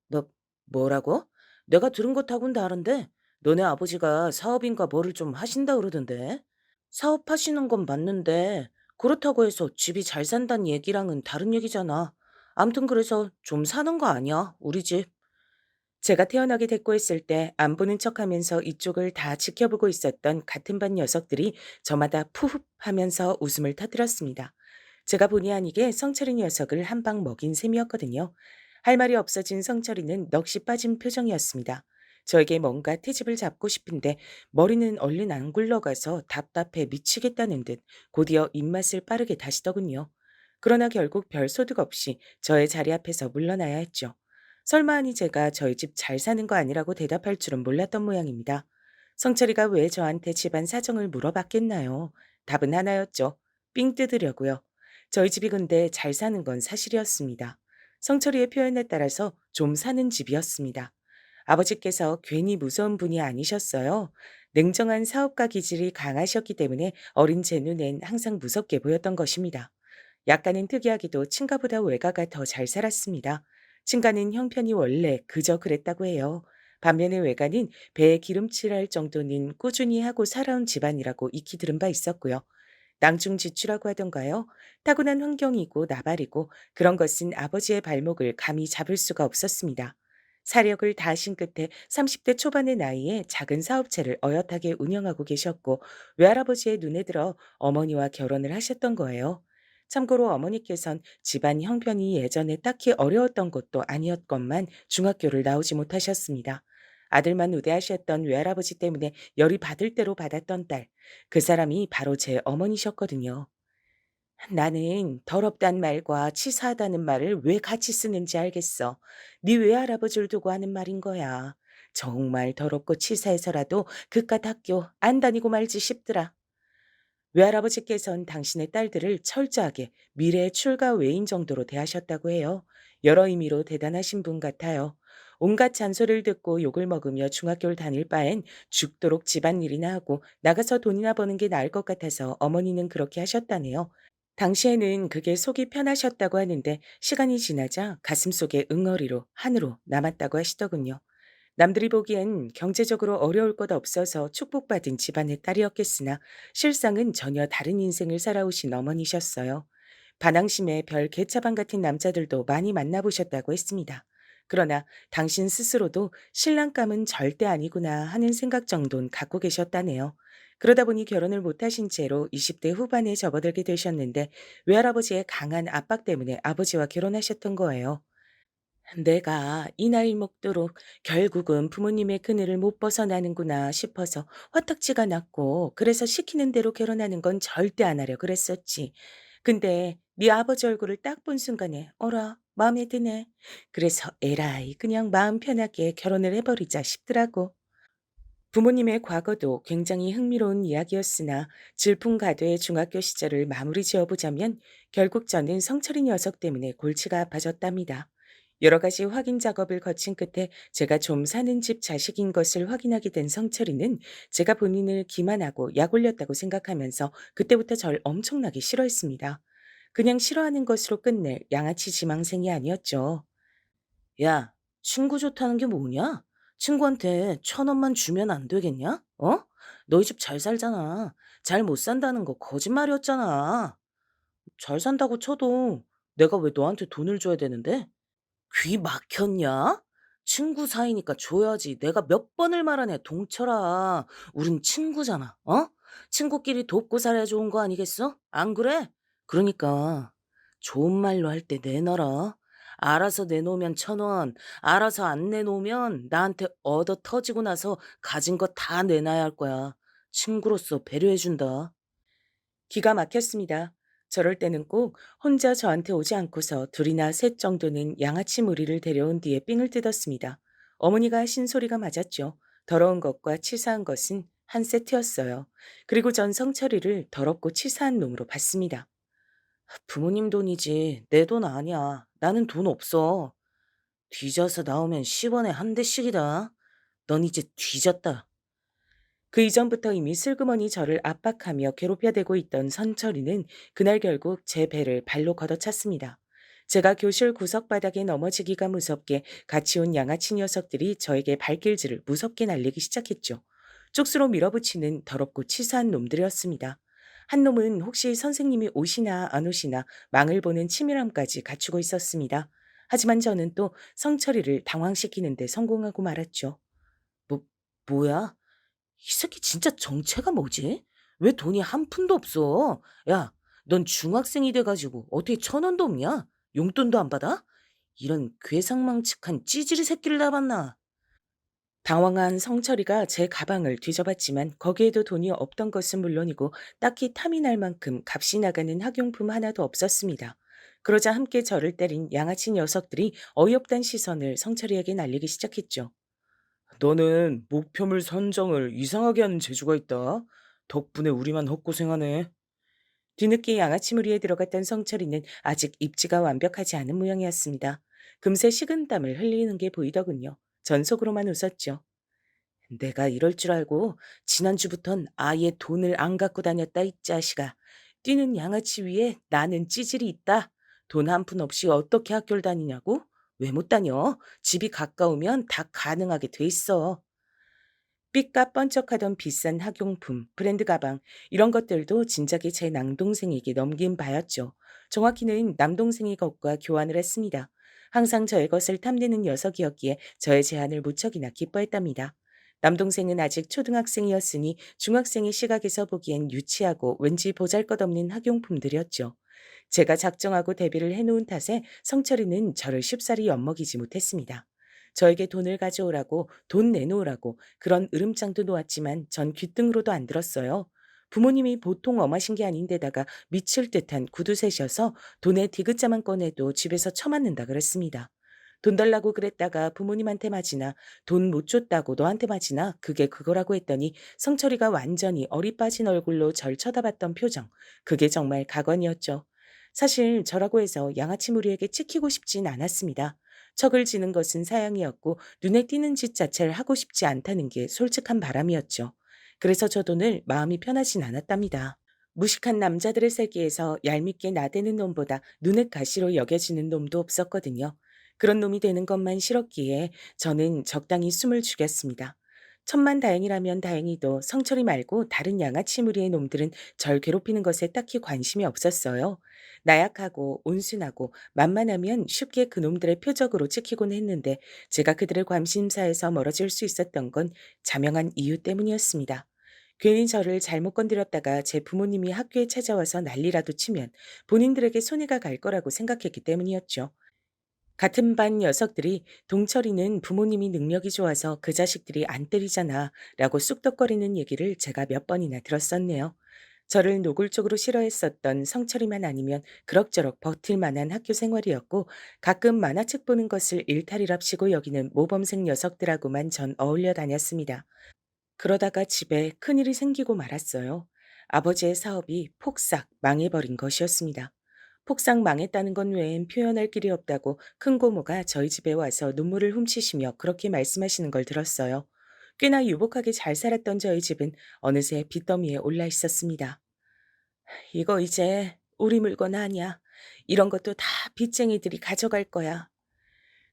너 뭐라고? 내가 들은 것하고는 다른데 너네 아버지가 사업인가 뭐를 좀 하신다 그러던데. 사업하시는 건 맞는데 그렇다고 해서 집이 잘 산다는 얘기랑은 다른 얘기잖아. 암튼 그래서 좀 사는 거 아니야, 우리 집. 제가 태어나게 됐고 했을 때 안 보는 척하면서 이쪽을 다 지켜보고 있었던 같은 반 녀석들이 저마다 푸흡 하면서 웃음을 터뜨렸습니다. 제가 본의 아니게 성철이 녀석을 한 방 먹인 셈이었거든요. 할 말이 없어진 성철이는 넋이 빠진 표정이었습니다. 저에게 뭔가 트집을 잡고 싶은데 머리는 얼른 안 굴러가서 답답해 미치겠다는 듯 곧이어 입맛을 빠르게 다시더군요. 그러나 결국 별 소득 없이 저의 자리 앞에서 물러나야 했죠. 설마 하니 제가 저희 집 잘 사는 거 아니라고 대답할 줄은 몰랐던 모양입니다. 성철이가 왜 저한테 집안 사정을 물어봤겠나요? 답은 하나였죠. 삥 뜯으려고요. 저희 집이 근데 잘 사는 건 사실이었습니다. 성철이의 표현에 따라서 좀 사는 집이었습니다. 아버지께서 괜히 무서운 분이 아니셨어요. 냉정한 사업가 기질이 강하셨기 때문에 어린 제 눈엔 항상 무섭게 보였던 것입니다. 약간은 특이하게도 친가보다 외가가 더 잘 살았습니다. 친가는 형편이 원래 그저 그랬다고 해요. 반면에 외가는 배에 기름칠할 정도는 꾸준히 하고 살아온 집안이라고 익히 들은 바 있었고요. 낭중지추라고 하던가요? 타고난 환경이고 나발이고 그런 것은 아버지의 발목을 감히 잡을 수가 없었습니다. 사력을 다하신 끝에 30대 초반의 나이에 작은 사업체를 어엿하게 운영하고 계셨고 외할아버지의 눈에 들어 어머니와 결혼을 하셨던 거예요. 참고로 어머니께선 집안 형편이 예전에 딱히 어려웠던 것도 아니었건만 중학교를 나오지 못하셨습니다. 아들만 우대하셨던 외할아버지 때문에 열이 받을 대로 받았던 딸. 그 사람이 바로 제 어머니셨거든요. 나는 더럽단 말과 치사하다는 말을 왜 같이 쓰는지 알겠어. 네 외할아버지를 두고 하는 말인 거야. 정말 더럽고 치사해서라도 그깟 학교 안 다니고 말지 싶더라. 외할아버지께선 당신의 딸들을 철저하게 미래의 출가 외인 정도로 대하셨다고 해요. 여러 의미로 대단하신 분 같아요. 온갖 잔소리를 듣고 욕을 먹으며 중학교를 다닐 바엔 죽도록 집안일이나 하고 나가서 돈이나 버는 게 나을 것 같아서 어머니는 그렇게 하셨다네요. 당시에는 그게 속이 편하셨다고 하는데 시간이 지나자 가슴속에 응어리로 한으로 남았다고 하시더군요. 남들이 보기엔 경제적으로 어려울 것 없어서 축복받은 집안의 딸이었겠으나 실상은 전혀 다른 인생을 살아오신 어머니셨어요. 반항심에 별 개차반 같은 남자들도 많이 만나보셨다고 했습니다. 그러나 당신 스스로도 신랑감은 절대 아니구나 하는 생각 정도는 갖고 계셨다네요. 그러다 보니 결혼을 못하신 채로 20대 후반에 접어들게 되셨는데 외할아버지의 강한 압박 때문에 아버지와 결혼하셨던 거예요. 내가 이 나이 먹도록 결국은 부모님의 그늘을 못 벗어나는구나 싶어서 화딱지가 났고 그래서 시키는 대로 결혼하는 건 절대 안 하려 그랬었지. 근데 네 아버지 얼굴을 딱 본 순간에 어라 마음에 드네. 그래서 에라이 그냥 마음 편하게 결혼을 해버리자 싶더라고. 부모님의 과거도 굉장히 흥미로운 이야기였으나 질풍가도의 중학교 시절을 마무리 지어보자면 결국 저는 성철이 녀석 때문에 골치가 아파졌답니다. 여러 가지 확인 작업을 거친 끝에 제가 좀 사는 집 자식인 것을 확인하게 된 성철이는 제가 본인을 기만하고 약 올렸다고 생각하면서 그때부터 절 엄청나게 싫어했습니다. 그냥 싫어하는 것으로 끝낼 양아치 지망생이 아니었죠. 야, 친구 좋다는 게 뭐냐? 친구한테 1,000원만 주면 안 되겠냐? 어? 너희 집 잘 살잖아. 잘 못 산다는 거 거짓말이었잖아. 잘 산다고 쳐도 내가 왜 너한테 돈을 줘야 되는데? 귀 막혔냐? 친구 사이니까 줘야지. 내가 몇 번을 말하네, 동철아. 우린 친구잖아, 어? 친구끼리 돕고 살아야 좋은 거 아니겠어? 안 그래? 그러니까 좋은 말로 할 때 내놔라. 알아서 내놓으면 1,000원, 알아서 안 내놓으면 나한테 얻어 터지고 나서 가진 거 다 내놔야 할 거야. 친구로서 배려해준다. 기가 막혔습니다. 저럴 때는 꼭 혼자 저한테 오지 않고서 둘이나 셋 정도는 양아치 무리를 데려온 뒤에 삥을 뜯었습니다. 어머니가 하신 소리가 맞았죠. 더러운 것과 치사한 것은 한 세트였어요. 그리고 전 성철이를 더럽고 치사한 놈으로 봤습니다. 부모님 돈이지 내 돈 아니야. 나는 돈 없어. 뒤져서 나오면 10원에 한 대씩이다. 넌 이제 뒤졌다. 그 이전부터 이미 슬그머니 저를 압박하며 괴롭혀대고 있던 선철이는 그날 결국 제 배를 발로 걷어찼습니다. 제가 교실 구석바닥에 넘어지기가 무섭게 같이 온 양아치 녀석들이 저에게 발길질을 무섭게 날리기 시작했죠. 쪽수로 밀어붙이는 더럽고 치사한 놈들이었습니다. 한 놈은 혹시 선생님이 오시나 안 오시나 망을 보는 치밀함까지 갖추고 있었습니다. 하지만 저는 또 성철이를 당황시키는 데 성공하고 말았죠. 뭐, 뭐야? 이 새끼 진짜 정체가 뭐지? 왜 돈이 한 푼도 없어? 야, 넌 중학생이 돼가지고 어떻게 1,000원도 없냐? 용돈도 안 받아? 이런 괴상망측한 찌질이 새끼를 다 봤나? 당황한 성철이가 제 가방을 뒤져봤지만 거기에도 돈이 없던 것은 물론이고 딱히 탐이 날 만큼 값이 나가는 학용품 하나도 없었습니다. 그러자 함께 저를 때린 양아치 녀석들이 어이없단 시선을 성철이에게 날리기 시작했죠. 너는 목표물 선정을 이상하게 하는 재주가 있다. 덕분에 우리만 헛고생하네. 뒤늦게 양아치 무리에 들어갔던 성철이는 아직 입지가 완벽하지 않은 모양이었습니다. 금세 식은땀을 흘리는 게 보이더군요. 전 속으로만 웃었죠. 내가 이럴 줄 알고 지난주부턴 아예 돈을 안 갖고 다녔다 이 자식아. 뛰는 양아치 위에 나는 찌질이 있다. 돈 한 푼 없이 어떻게 학교를 다니냐고? 왜 못 다녀? 집이 가까우면 다 가능하게 돼 있어. 삐까 번쩍하던 비싼 학용품, 브랜드 가방 이런 것들도 진작에 제 남동생에게 넘긴 바였죠. 정확히는 남동생이 것과 교환을 했습니다. 항상 저의 것을 탐내는 녀석이었기에 저의 제안을 무척이나 기뻐했답니다. 남동생은 아직 초등학생이었으니 중학생의 시각에서 보기엔 유치하고 왠지 보잘것없는 학용품들이었죠. 제가 작정하고 대비를 해놓은 탓에 성철이는 저를 쉽사리 엿먹이지 못했습니다. 저에게 돈을 가져오라고 돈 내놓으라고 그런 으름장도 놓았지만 전 귓등으로도 안 들었어요. 부모님이 보통 엄하신 게 아닌데다가 미칠 듯한 구두쇠셔서 돈의 디귿자만 꺼내도 집에서 처맞는다 그랬습니다. 돈 달라고 그랬다가 부모님한테 맞이나 돈 못 줬다고 너한테 맞이나 그게 그거라고 했더니 성철이가 완전히 어리 빠진 얼굴로 절 쳐다봤던 표정. 그게 정말 가관이었죠. 사실 저라고 해서 양아치 무리에게 찍히고 싶진 않았습니다. 척을 지는 것은 사양이었고 눈에 띄는 짓 자체를 하고 싶지 않다는 게 솔직한 바람이었죠. 그래서 저 돈을 마음이 편하진 않았답니다. 무식한 남자들의 세계에서 얄밉게 나대는 놈보다 눈엣 가시로 여겨지는 놈도 없었거든요. 그런 놈이 되는 것만 싫었기에 저는 적당히 숨을 죽였습니다. 천만 다행이라면 다행히도 성철이 말고 다른 양아치 무리의 놈들은 절 괴롭히는 것에 딱히 관심이 없었어요. 나약하고 온순하고 만만하면 쉽게 그놈들의 표적으로 찍히곤 했는데 제가 그들의 관심사에서 멀어질 수 있었던 건 자명한 이유 때문이었습니다. 괜히 저를 잘못 건드렸다가 제 부모님이 학교에 찾아와서 난리라도 치면 본인들에게 손해가 갈 거라고 생각했기 때문이었죠. 같은 반 녀석들이 동철이는 부모님이 능력이 좋아서 그 자식들이 안 때리잖아 라고 쑥덕거리는 얘기를 제가 몇 번이나 들었었네요. 저를 노골적으로 싫어했었던 성철이만 아니면 그럭저럭 버틸 만한 학교 생활이었고 가끔 만화책 보는 것을 일탈이랍시고 여기는 모범생 녀석들하고만 전 어울려 다녔습니다. 그러다가 집에 큰일이 생기고 말았어요. 아버지의 사업이 폭삭 망해버린 것이었습니다. 폭삭 망했다는 건 외엔 표현할 길이 없다고 큰 고모가 저희 집에 와서 눈물을 훔치시며 그렇게 말씀하시는 걸 들었어요. 꽤나 유복하게 잘 살았던 저희 집은 어느새 빚더미에 올라 있었습니다. 이거 이제 우리 물건 아니야. 이런 것도 다 빚쟁이들이 가져갈 거야.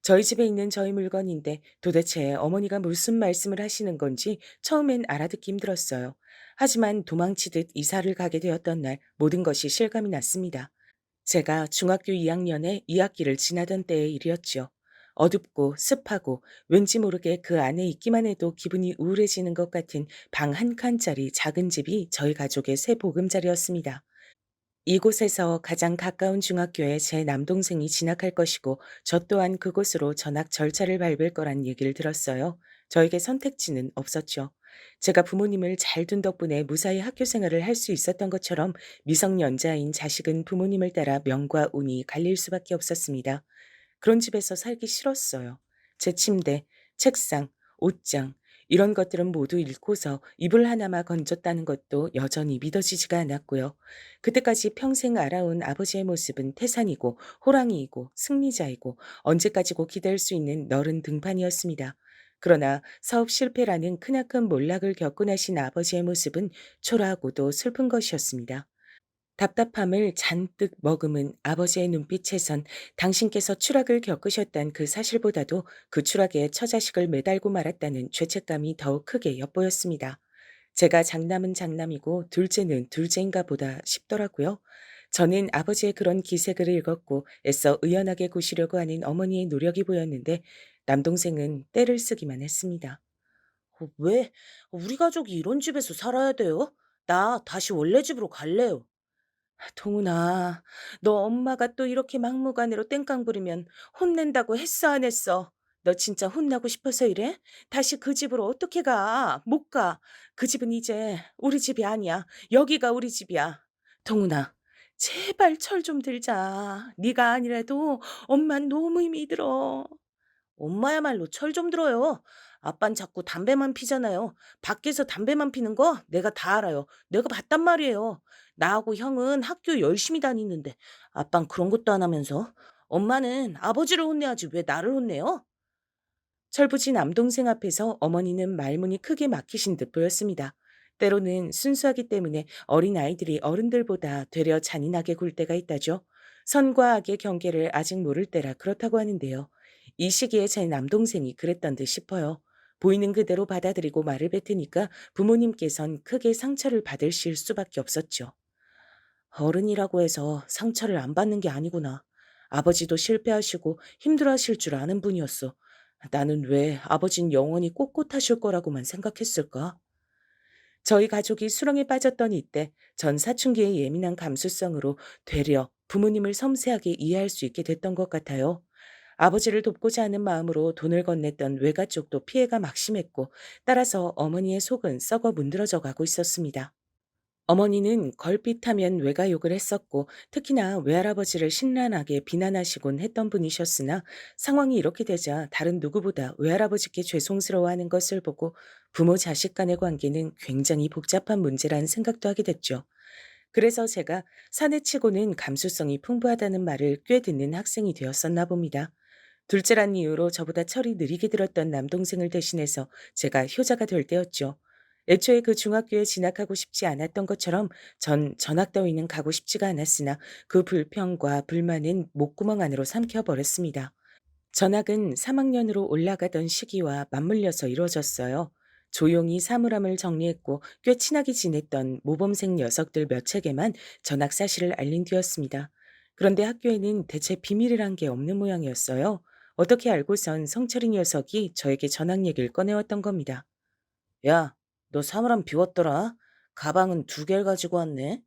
저희 집에 있는 저희 물건인데 도대체 어머니가 무슨 말씀을 하시는 건지 처음엔 알아듣기 힘들었어요. 하지만 도망치듯 이사를 가게 되었던 날 모든 것이 실감이 났습니다. 제가 중학교 2학년에 2학기를 지나던 때의 일이었죠. 어둡고 습하고 왠지 모르게 그 안에 있기만 해도 기분이 우울해지는 것 같은 방 한 칸짜리 작은 집이 저희 가족의 새 보금자리였습니다. 이곳에서 가장 가까운 중학교에 제 남동생이 진학할 것이고 저 또한 그곳으로 전학 절차를 밟을 거란 얘기를 들었어요. 저에게 선택지는 없었죠. 제가 부모님을 잘 둔 덕분에 무사히 학교 생활을 할 수 있었던 것처럼 미성년자인 자식은 부모님을 따라 명과 운이 갈릴 수밖에 없었습니다. 그런 집에서 살기 싫었어요. 제 침대, 책상, 옷장 이런 것들은 모두 잃고서 이불 하나만 건졌다는 것도 여전히 믿어지지가 않았고요. 그때까지 평생 알아온 아버지의 모습은 태산이고 호랑이이고 승리자이고 언제까지고 기댈 수 있는 너른 등판이었습니다. 그러나 사업 실패라는 크나큰 몰락을 겪고 나신 아버지의 모습은 초라하고도 슬픈 것이었습니다. 답답함을 잔뜩 머금은 아버지의 눈빛에선 당신께서 추락을 겪으셨단 그 사실보다도 그 추락에 처자식을 매달고 말았다는 죄책감이 더욱 크게 엿보였습니다. 제가 장남은 장남이고 둘째는 둘째인가 보다 싶더라고요. 저는 아버지의 그런 기색을 읽었고 애써 의연하게 구시려고 하는 어머니의 노력이 보였는데 남동생은 떼를 쓰기만 했습니다. 왜? 우리 가족이 이런 집에서 살아야 돼요? 나 다시 원래 집으로 갈래요. 동훈아, 너 엄마가 또 이렇게 막무가내로 땡깡 부리면 혼낸다고 했어, 안 했어? 너 진짜 혼나고 싶어서 이래? 다시 그 집으로 어떻게 가? 못 가. 그 집은 이제 우리 집이 아니야. 여기가 우리 집이야. 동훈아, 제발 철 좀 들자. 네가 아니라도 엄만 너무 힘이 들어. 엄마야말로 철 좀 들어요. 아빤 자꾸 담배만 피잖아요. 밖에서 담배만 피는 거 내가 다 알아요. 내가 봤단 말이에요. 나하고 형은 학교 열심히 다니는데 아빤 그런 것도 안 하면서 엄마는 아버지를 혼내야지 왜 나를 혼내요? 철부지 남동생 앞에서 어머니는 말문이 크게 막히신 듯 보였습니다. 때로는 순수하기 때문에 어린 아이들이 어른들보다 되려 잔인하게 굴 때가 있다죠. 선과 악의 경계를 아직 모를 때라 그렇다고 하는데요. 이 시기에 제 남동생이 그랬던 듯 싶어요. 보이는 그대로 받아들이고 말을 뱉으니까 부모님께선 크게 상처를 받으실 수밖에 없었죠. 어른이라고 해서 상처를 안 받는 게 아니구나. 아버지도 실패하시고 힘들어하실 줄 아는 분이었어. 나는 왜 아버진 영원히 꼿꼿하실 거라고만 생각했을까? 저희 가족이 수렁에 빠졌던 이때 전 사춘기의 예민한 감수성으로 되려 부모님을 섬세하게 이해할 수 있게 됐던 것 같아요. 아버지를 돕고자 하는 마음으로 돈을 건넸던 외가 쪽도 피해가 막심했고, 따라서 어머니의 속은 썩어 문드러져 가고 있었습니다. 어머니는 걸핏하면 외가욕을 했었고, 특히나 외할아버지를 신랄하게 비난하시곤 했던 분이셨으나, 상황이 이렇게 되자 다른 누구보다 외할아버지께 죄송스러워하는 것을 보고 부모 자식 간의 관계는 굉장히 복잡한 문제라는 생각도 하게 됐죠. 그래서 제가 사내 치고는 감수성이 풍부하다는 말을 꽤 듣는 학생이 되었었나 봅니다. 둘째란 이유로 저보다 철이 느리게 들었던 남동생을 대신해서 제가 효자가 될 때였죠. 애초에 그 중학교에 진학하고 싶지 않았던 것처럼 전 전학 따위는 가고 싶지가 않았으나 그 불평과 불만은 목구멍 안으로 삼켜버렸습니다. 전학은 3학년으로 올라가던 시기와 맞물려서 이루어졌어요. 조용히 사물함을 정리했고 꽤 친하게 지냈던 모범생 녀석들 몇 척에만 전학 사실을 알린 뒤였습니다. 그런데 학교에는 대체 비밀이란 게 없는 모양이었어요. 어떻게 알고선 성철이 녀석이 저에게 전학 얘기를 꺼내왔던 겁니다. 야, 너 사물함 비웠더라? 가방은 2개를 가지고 왔네.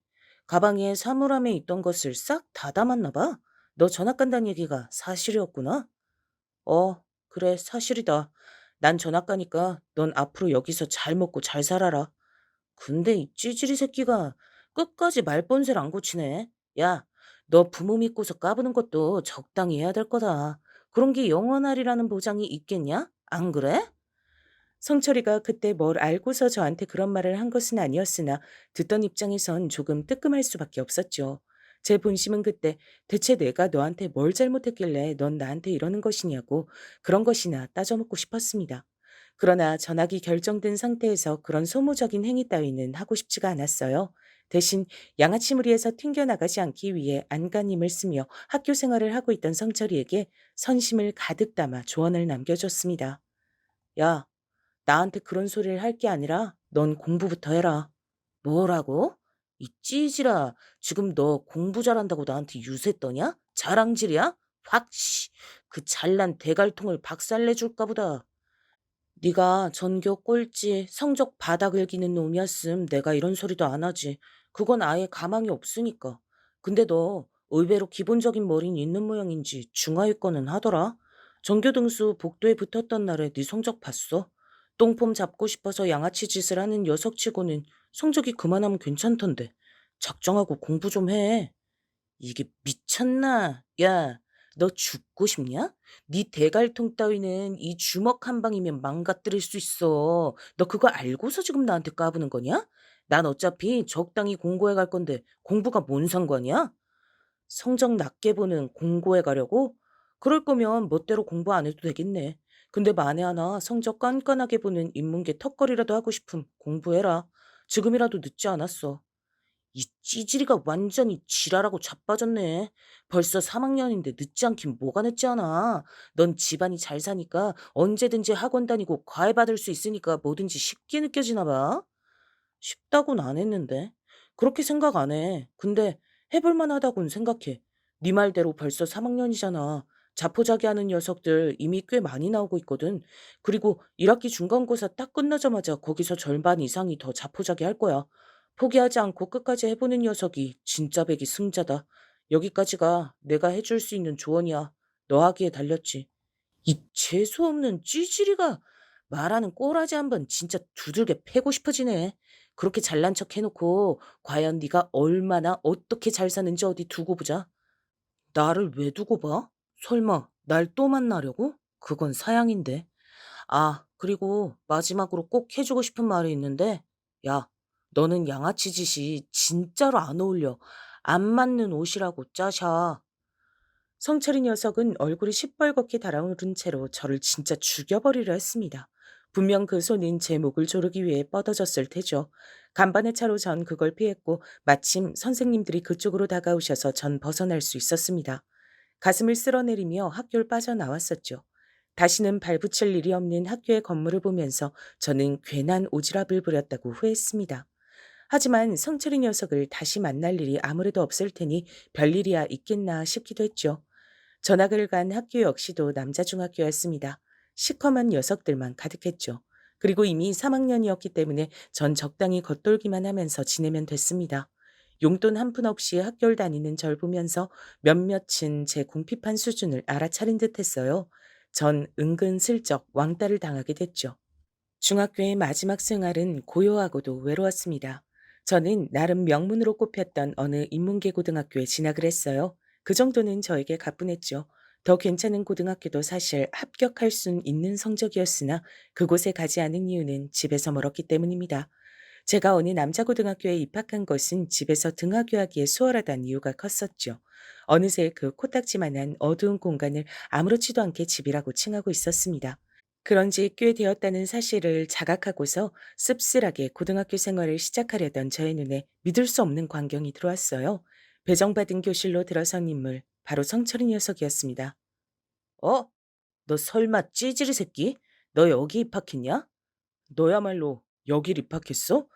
가방에 사물함에 있던 것을 싹 다 담았나 봐. 너 전학 간다는 얘기가 사실이었구나. 어, 그래, 사실이다. 난 전학 가니까 넌 앞으로 여기서 잘 먹고 잘 살아라. 근데 이 찌질이 새끼가 끝까지 말본세를 안 고치네. 야, 너 부모 믿고서 까부는 것도 적당히 해야 될 거다. 그런 게 영원하리라는 보장이 있겠냐? 안 그래? 성철이가 그때 뭘 알고서 저한테 그런 말을 한 것은 아니었으나 듣던 입장에선 조금 뜨끔할 수밖에 없었죠. 제 본심은 그때 대체 내가 너한테 뭘 잘못했길래 넌 나한테 이러는 것이냐고 그런 것이나 따져묻고 싶었습니다. 그러나 전학이 결정된 상태에서 그런 소모적인 행위 따위는 하고 싶지가 않았어요. 대신 양아치무리에서 튕겨나가지 않기 위해 안간힘을 쓰며 학교 생활을 하고 있던 성철이에게 선심을 가득 담아 조언을 남겨줬습니다. 야, 나한테 그런 소리를 할 게 아니라 넌 공부부터 해라. 뭐라고? 이 찌질아, 지금 너 공부 잘한다고 나한테 유세 떠냐? 자랑질이야? 확, 씨, 그 잘난 대갈통을 박살내줄까 보다. 네가 전교 꼴찌, 성적 바닥을 기는 놈이었음 내가 이런 소리도 안 하지. 그건 아예 가망이 없으니까. 근데 너 의외로 기본적인 머리는 있는 모양인지 중하위권은 하더라. 전교 등수 복도에 붙었던 날에 네 성적 봤어. 똥폼 잡고 싶어서 양아치 짓을 하는 녀석치고는 성적이 그만하면 괜찮던데. 작정하고 공부 좀 해. 이게 미쳤나? 야, 너 죽고 싶냐? 네 대갈통 따위는 이 주먹 한 방이면 망가뜨릴 수 있어. 너 그거 알고서 지금 나한테 까부는 거냐? 난 어차피 적당히 공고해 갈 건데 공부가 뭔 상관이야? 성적 낮게 보는 공고해 가려고? 그럴 거면 멋대로 공부 안 해도 되겠네. 근데 만에 하나 성적 깐깐하게 보는 인문계 턱걸이라도 하고 싶음 공부해라. 지금이라도 늦지 않았어. 이 찌질이가 완전히 지랄하고 자빠졌네. 벌써 3학년인데 늦지 않긴 뭐가 늦지 않아. 넌 집안이 잘 사니까 언제든지 학원 다니고 과외 받을 수 있으니까 뭐든지 쉽게 느껴지나 봐. 쉽다고는 안 했는데. 그렇게 생각 안 해. 근데 해볼 만하다고는 생각해. 네 말대로 벌써 3학년이잖아. 자포자기하는 녀석들 이미 꽤 많이 나오고 있거든. 그리고 1학기 중간고사 딱 끝나자마자 거기서 절반 이상이 더 자포자기 할 거야. 포기하지 않고 끝까지 해보는 녀석이 진짜 백이 승자다. 여기까지가 내가 해줄 수 있는 조언이야. 너 하기에 달렸지. 이 재수없는 찌질이가 말하는 꼬라지 한 번 진짜 두들겨 패고 싶어지네. 그렇게 잘난 척 해놓고 과연 네가 얼마나 어떻게 잘 사는지 어디 두고 보자. 나를 왜 두고 봐? 설마 날 또 만나려고? 그건 사양인데. 아, 그리고 마지막으로 꼭 해주고 싶은 말이 있는데, 야, 너는 양아치 짓이 진짜로 안 어울려. 안 맞는 옷이라고 짜샤. 성철이 녀석은 얼굴이 시뻘겋게 달아오른 채로 저를 진짜 죽여버리려 했습니다. 분명 그 손은 제 목을 조르기 위해 뻗어졌을 테죠. 간반의 차로 전 그걸 피했고 마침 선생님들이 그쪽으로 다가오셔서 전 벗어날 수 있었습니다. 가슴을 쓸어내리며 학교를 빠져나왔었죠. 다시는 발붙일 일이 없는 학교의 건물을 보면서 저는 괜한 오지랖을 부렸다고 후회했습니다. 하지만 성철이 녀석을 다시 만날 일이 아무래도 없을 테니 별일이야 있겠나 싶기도 했죠. 전학을 간 학교 역시도 남자 중학교였습니다. 시커먼 녀석들만 가득했죠. 그리고 이미 3학년이었기 때문에 전 적당히 겉돌기만 하면서 지내면 됐습니다. 용돈 한 푼 없이 학교를 다니는 절 보면서 몇몇은 제 궁핍한 수준을 알아차린 듯 했어요. 전 은근슬쩍 왕따를 당하게 됐죠. 중학교의 마지막 생활은 고요하고도 외로웠습니다. 저는 나름 명문으로 꼽혔던 어느 인문계 고등학교에 진학을 했어요. 그 정도는 저에게 가뿐했죠. 더 괜찮은 고등학교도 사실 합격할 순 있는 성적이었으나 그곳에 가지 않은 이유는 집에서 멀었기 때문입니다. 제가 어느 남자 고등학교에 입학한 것은 집에서 등하교하기에 수월하다는 이유가 컸었죠. 어느새 그 코딱지만한 어두운 공간을 아무렇지도 않게 집이라고 칭하고 있었습니다. 그런 지 꽤 되었다는 사실을 자각하고서 씁쓸하게 고등학교 생활을 시작하려던 저의 눈에 믿을 수 없는 광경이 들어왔어요. 배정받은 교실로 들어선 인물, 바로 성철이 녀석이었습니다. 어? 너 설마 찌질이 새끼? 너 여기 입학했냐? 너야말로 여길 입학했어?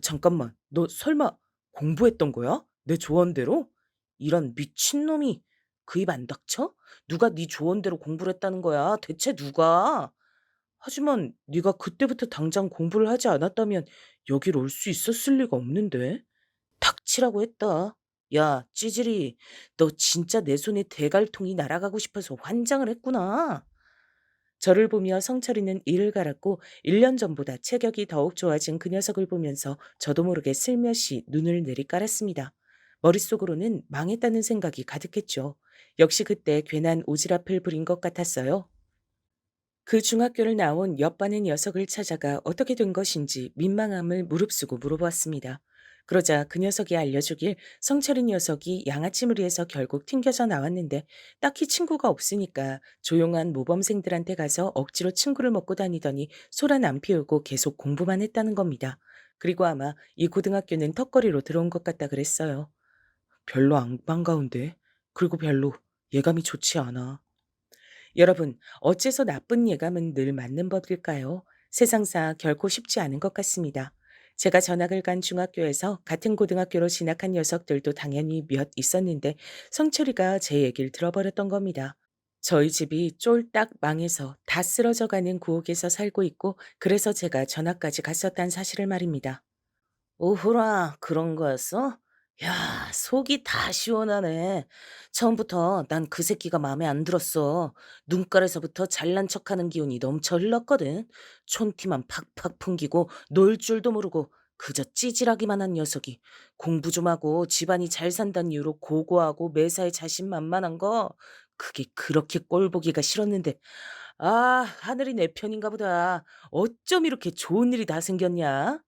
잠깐만, 너 설마 공부했던 거야? 내 조언대로? 이런 미친놈이 그 입 안 닥쳐? 누가 네 조언대로 공부를 했다는 거야? 대체 누가? 하지만 네가 그때부터 당장 공부를 하지 않았다면 여길 올 수 있었을 리가 없는데. 닥치라고 했다. 야, 찌질이, 너 진짜 내 손에 대갈통이 날아가고 싶어서 환장을 했구나. 저를 보며 성철이는 이를 갈았고 1년 전보다 체격이 더욱 좋아진 그 녀석을 보면서 저도 모르게 슬며시 눈을 내리깔았습니다. 머릿속으로는 망했다는 생각이 가득했죠. 역시 그때 괜한 오지랖을 부린 것 같았어요. 그 중학교를 나온 옆반의 녀석을 찾아가 어떻게 된 것인지 민망함을 무릅쓰고 물어보았습니다. 그러자 그 녀석이 알려주길 성철이 녀석이 양아치 무리에서 결국 튕겨져 나왔는데 딱히 친구가 없으니까 조용한 모범생들한테 가서 억지로 친구를 먹고 다니더니 소란 안 피우고 계속 공부만 했다는 겁니다. 그리고 아마 이 고등학교는 턱걸이로 들어온 것 같다 그랬어요. 별로 안 반가운데. 그리고 별로 예감이 좋지 않아. 여러분, 어째서 나쁜 예감은 늘 맞는 법일까요? 세상사 결코 쉽지 않은 것 같습니다. 제가 전학을 간 중학교에서 같은 고등학교로 진학한 녀석들도 당연히 몇 있었는데 성철이가 제 얘기를 들어버렸던 겁니다. 저희 집이 쫄딱 망해서 다 쓰러져 가는 구옥에서 살고 있고 그래서 제가 전학까지 갔었단 사실을 말입니다. 오호라, 그런 거였어? 야, 속이 다 시원하네. 처음부터 난 그 새끼가 마음에 안 들었어. 눈깔에서부터 잘난 척하는 기운이 넘쳐 흘렀거든. 촌티만 팍팍 풍기고 놀 줄도 모르고 그저 찌질하기만 한 녀석이 공부 좀 하고 집안이 잘 산다는 이유로 고고하고 매사에 자신만만한 거 그게 그렇게 꼴보기가 싫었는데 아, 하늘이 내 편인가 보다. 어쩜 이렇게 좋은 일이 다 생겼냐?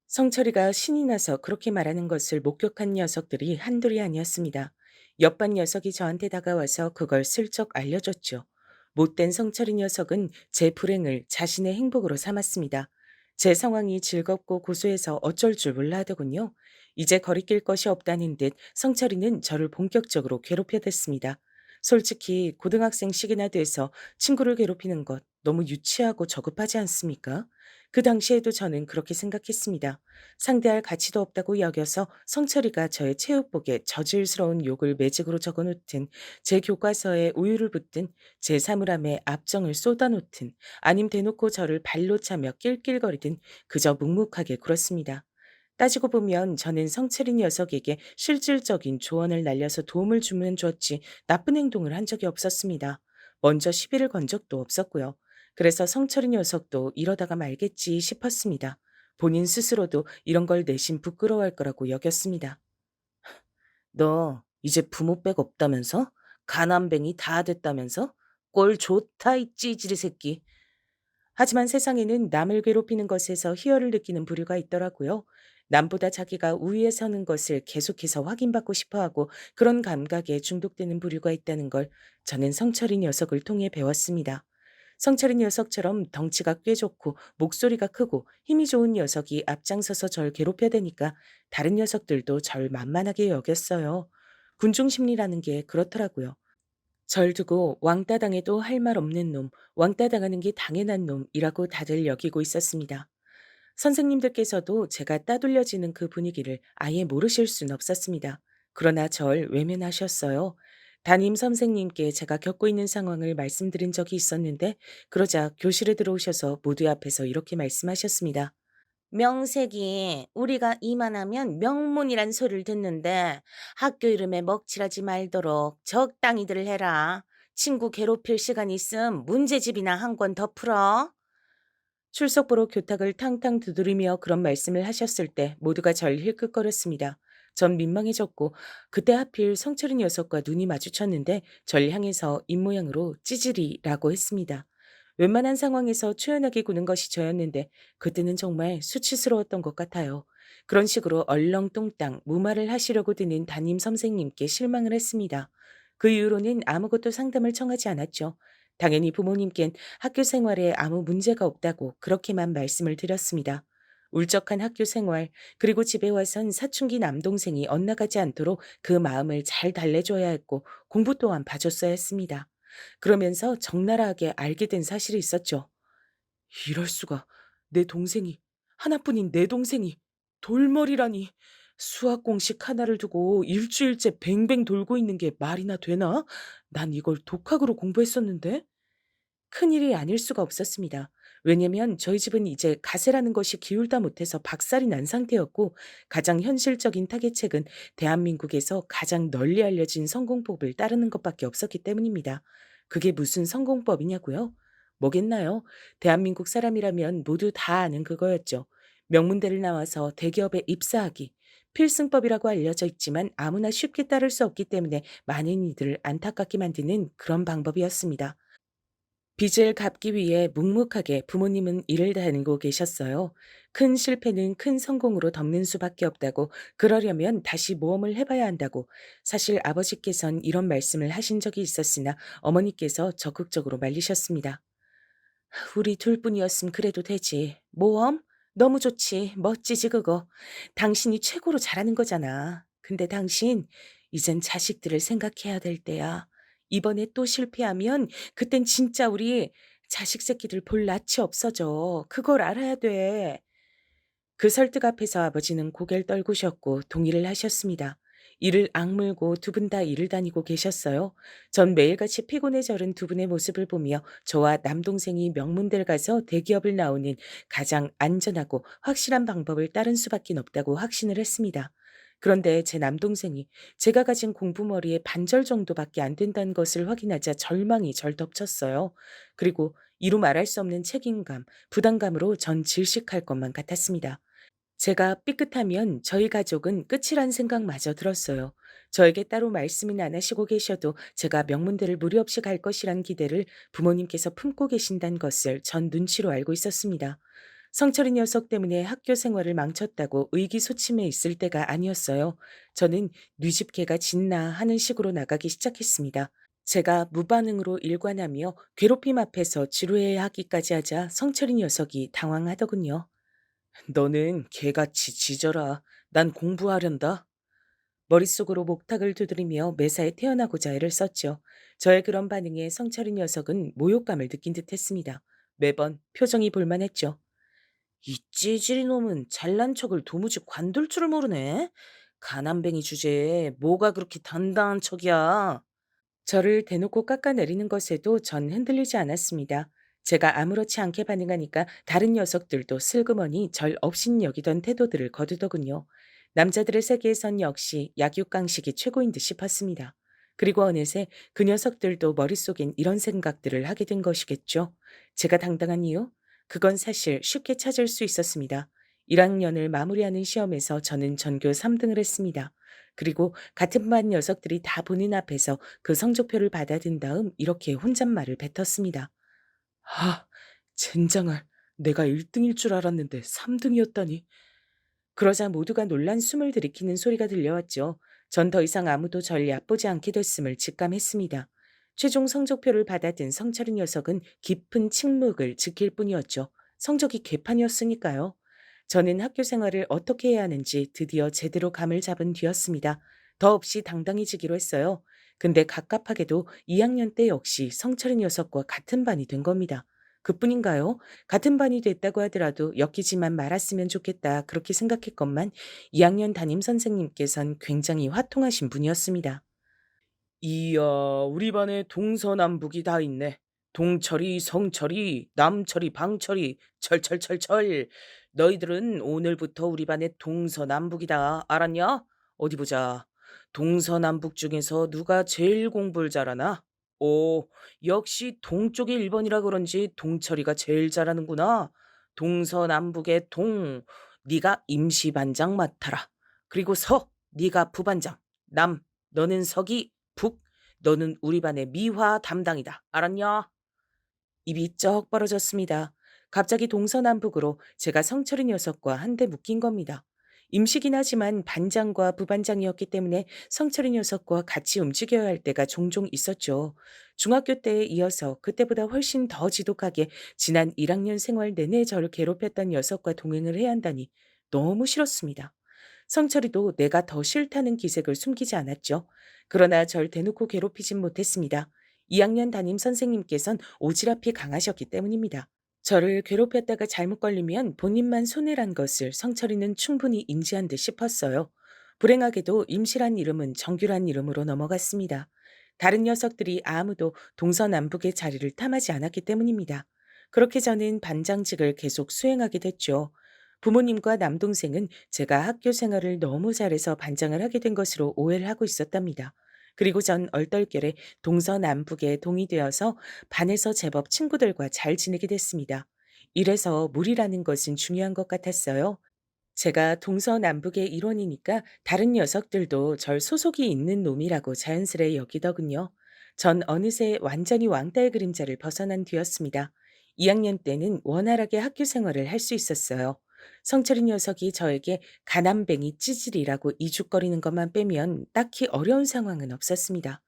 성철이가 신이 나서 그렇게 말하는 것을 목격한 녀석들이 한둘이 아니었습니다. 옆반 녀석이 저한테 다가와서 그걸 슬쩍 알려줬죠. 못된 성철이 녀석은 제 불행을 자신의 행복으로 삼았습니다. 제 상황이 즐겁고 고소해서 어쩔 줄 몰라 하더군요. 이제 거리낄 것이 없다는 듯 성철이는 저를 본격적으로 괴롭혀댔습니다. 솔직히 고등학생 시기나 돼서 친구를 괴롭히는 것 너무 유치하고 저급하지 않습니까? 그 당시에도 저는 그렇게 생각했습니다. 상대할 가치도 없다고 여겨서 성철이가 저의 체육복에 저질스러운 욕을 매직으로 적어놓든 제 교과서에 우유를 붓든 제 사물함에 압정을 쏟아놓든 아님 대놓고 저를 발로 차며 낄낄거리든 그저 묵묵하게 굴었습니다. 따지고 보면 저는 성철이 녀석에게 실질적인 조언을 날려서 도움을 주면 줬지 나쁜 행동을 한 적이 없었습니다. 먼저 시비를 건 적도 없었고요. 그래서 성철이 녀석도 이러다가 말겠지 싶었습니다. 본인 스스로도 이런 걸 내심 부끄러워할 거라고 여겼습니다. 너 이제 부모 백 없다면서? 가난뱅이 다 됐다면서? 꼴 좋다 이 찌질이 새끼. 하지만 세상에는 남을 괴롭히는 것에서 희열을 느끼는 부류가 있더라고요. 남보다 자기가 우위에 서는 것을 계속해서 확인받고 싶어하고 그런 감각에 중독되는 부류가 있다는 걸 저는 성철이 녀석을 통해 배웠습니다. 성철이 녀석처럼 덩치가 꽤 좋고 목소리가 크고 힘이 좋은 녀석이 앞장서서 절 괴롭혀대니까 다른 녀석들도 절 만만하게 여겼어요. 군중 심리라는 게 그렇더라고요. 절 두고 왕따 당해도 할 말 없는 놈, 왕따 당하는 게 당연한 놈이라고 다들 여기고 있었습니다. 선생님들께서도 제가 따돌려지는 그 분위기를 아예 모르실 순 없었습니다. 그러나 절 외면하셨어요. 담임 선생님께 제가 겪고 있는 상황을 말씀드린 적이 있었는데, 그러자 교실에 들어오셔서 모두 앞에서 이렇게 말씀하셨습니다. 명색이 우리가 이만하면 명문이란 소리를 듣는데 학교 이름에 먹칠하지 말도록 적당히들 해라. 친구 괴롭힐 시간 있음 문제집이나 한 권 더 풀어. 출석부로 교탁을 탕탕 두드리며 그런 말씀을 하셨을 때 모두가 절 힐끗거렸습니다. 전 민망해졌고 그때 하필 성철이 녀석과 눈이 마주쳤는데 절 향해서 입모양으로 찌질이라고 했습니다. 웬만한 상황에서 초연하게 구는 것이 저였는데 그때는 정말 수치스러웠던 것 같아요. 그런 식으로 얼렁뚱땅 무말을 하시려고 드는 담임 선생님께 실망을 했습니다. 그 이후로는 아무것도 상담을 청하지 않았죠. 당연히 부모님께는 학교 생활에 아무 문제가 없다고 그렇게만 말씀을 드렸습니다. 울적한 학교 생활, 그리고 집에 와선 사춘기 남동생이 엇나가지 않도록 그 마음을 잘 달래줘야 했고 공부 또한 봐줬어야 했습니다. 그러면서 적나라하게 알게 된 사실이 있었죠. 이럴 수가. 내 동생이, 하나뿐인 내 동생이 돌머리라니. 수학 공식 하나를 두고 일주일째 뱅뱅 돌고 있는 게 말이나 되나? 난 이걸 독학으로 공부했었는데? 큰일이 아닐 수가 없었습니다. 왜냐면 저희 집은 이제 가세라는 것이 기울다 못해서 박살이 난 상태였고 가장 현실적인 타겟책은 대한민국에서 가장 널리 알려진 성공법을 따르는 것밖에 없었기 때문입니다. 그게 무슨 성공법이냐고요? 뭐겠나요? 대한민국 사람이라면 모두 다 아는 그거였죠. 명문대를 나와서 대기업에 입사하기. 필승법이라고 알려져 있지만 아무나 쉽게 따를 수 없기 때문에 많은 이들을 안타깝게 만드는 그런 방법이었습니다. 빚을 갚기 위해 묵묵하게 부모님은 일을 다니고 계셨어요. 큰 실패는 큰 성공으로 덮는 수밖에 없다고, 그러려면 다시 모험을 해봐야 한다고. 사실 아버지께선 이런 말씀을 하신 적이 있었으나 어머니께서 적극적으로 말리셨습니다. 우리 둘뿐이었으면 그래도 되지. 모험? 너무 좋지. 멋지지 그거. 당신이 최고로 잘하는 거잖아. 근데 당신 이젠 자식들을 생각해야 될 때야. 이번에 또 실패하면 그땐 진짜 우리 자식 새끼들 볼 낯이 없어져. 그걸 알아야 돼. 그 설득 앞에서 아버지는 고개를 떨구셨고 동의를 하셨습니다. 이를 악물고 두 분 다 일을 다니고 계셨어요. 전 매일같이 피곤해 절은 두 분의 모습을 보며 저와 남동생이 명문대를 가서 대기업을 나오는 가장 안전하고 확실한 방법을 따른 수밖에 없다고 확신을 했습니다. 그런데 제 남동생이 제가 가진 공부머리의 반절 정도밖에 안 된다는 것을 확인하자 절망이 절 덮쳤어요. 그리고 이루 말할 수 없는 책임감, 부담감으로 전 질식할 것만 같았습니다. 제가 삐끗하면 저희 가족은 끝이란 생각마저 들었어요. 저에게 따로 말씀은 안 하시고 계셔도 제가 명문대를 무리 없이 갈 것이란 기대를 부모님께서 품고 계신다는 것을 전 눈치로 알고 있었습니다. 성철이 녀석 때문에 학교 생활을 망쳤다고 의기소침해 있을 때가 아니었어요. 저는 "뉘 집 개가 짖나" 하는 식으로 나가기 시작했습니다. 제가 무반응으로 일관하며 괴롭힘 앞에서 지루해야 하기까지 하자 성철이 녀석이 당황하더군요. 너는 개같이 짖어라. 난 공부하련다. 머릿속으로 목탁을 두드리며 매사에 태어나고자 애를 썼죠. 저의 그런 반응에 성철이 녀석은 모욕감을 느낀 듯 했습니다. 매번 표정이 볼만했죠. 이 찌질이 놈은 잘난 척을 도무지 관둘 줄을 모르네. 가난뱅이 주제에 뭐가 그렇게 단단한 척이야. 저를 대놓고 깎아내리는 것에도 전 흔들리지 않았습니다. 제가 아무렇지 않게 반응하니까 다른 녀석들도 슬그머니 절 업신 여기던 태도들을 거두더군요. 남자들의 세계에선 역시 약육강식이 최고인 듯 싶었습니다. 그리고 어느새 그 녀석들도 머릿속엔 이런 생각들을 하게 된 것이겠죠. 제가 당당한 이유? 그건 사실 쉽게 찾을 수 있었습니다. 1학년을 마무리하는 시험에서 저는 전교 3등을 했습니다. 그리고 같은 반 녀석들이 다 보는 앞에서 그 성적표를 받아든 다음 이렇게 혼잣말을 뱉었습니다. 아, 젠장할. 내가 1등일 줄 알았는데 3등이었다니. 그러자 모두가 놀란 숨을 들이키는 소리가 들려왔죠. 전 더 이상 아무도 절 얕보지 않게 됐음을 직감했습니다. 최종 성적표를 받아든 성철이 녀석은 깊은 침묵을 지킬 뿐이었죠. 성적이 개판이었으니까요. 저는 학교 생활을 어떻게 해야 하는지 드디어 제대로 감을 잡은 뒤였습니다. 더없이 당당해지기로 했어요. 근데 갑갑하게도 2학년 때 역시 성철이 녀석과 같은 반이 된 겁니다. 그뿐인가요? 같은 반이 됐다고 하더라도 엮이지만 말았으면 좋겠다 그렇게 생각했건만 2학년 담임 선생님께선 굉장히 화통하신 분이었습니다. 이야, 우리 반에 동서남북이 다 있네. 동철이, 성철이, 남철이, 방철이, 철철철철. 너희들은 오늘부터 우리 반에 동서남북이다. 알았냐? 어디 보자. 동서남북 중에서 누가 제일 공부를 잘하나? 오, 역시 동쪽이 1번이라 그런지 동철이가 제일 잘하는구나. 동서남북의 동, 네가 임시반장 맡아라. 그리고 서, 네가 부반장. 남, 너는 서기. 북, 너는 우리 반의 미화 담당이다. 알았냐? 입이 쩍 벌어졌습니다. 갑자기 동서남북으로 제가 성철이 녀석과 한데 묶인 겁니다. 임시긴 하지만 반장과 부반장이었기 때문에 성철이 녀석과 같이 움직여야 할 때가 종종 있었죠. 중학교 때에 이어서 그때보다 훨씬 더 지독하게 지난 1학년 생활 내내 저를 괴롭혔던 녀석과 동행을 해야 한다니 너무 싫었습니다. 성철이도 내가 더 싫다는 기색을 숨기지 않았죠. 그러나 절 대놓고 괴롭히진 못했습니다. 2학년 담임 선생님께선 오지랖이 강하셨기 때문입니다. 저를 괴롭혔다가 잘못 걸리면 본인만 손해란 것을 성철이는 충분히 인지한 듯 싶었어요. 불행하게도 임시란 이름은 정규란 이름으로 넘어갔습니다. 다른 녀석들이 아무도 동서남북의 자리를 탐하지 않았기 때문입니다. 그렇게 저는 반장직을 계속 수행하게 됐죠. 부모님과 남동생은 제가 학교 생활을 너무 잘해서 반장을 하게 된 것으로 오해를 하고 있었답니다. 그리고 전 얼떨결에 동서남북에 동의되어서 반에서 제법 친구들과 잘 지내게 됐습니다. 이래서 무리라는 것은 중요한 것 같았어요. 제가 동서남북의 일원이니까 다른 녀석들도 절 소속이 있는 놈이라고 자연스레 여기더군요. 전 어느새 완전히 왕따의 그림자를 벗어난 뒤였습니다. 2학년 때는 원활하게 학교 생활을 할 수 있었어요. 성철이 녀석이 저에게 가난뱅이 찌질이라고 이죽거리는 것만 빼면 딱히 어려운 상황은 없었습니다.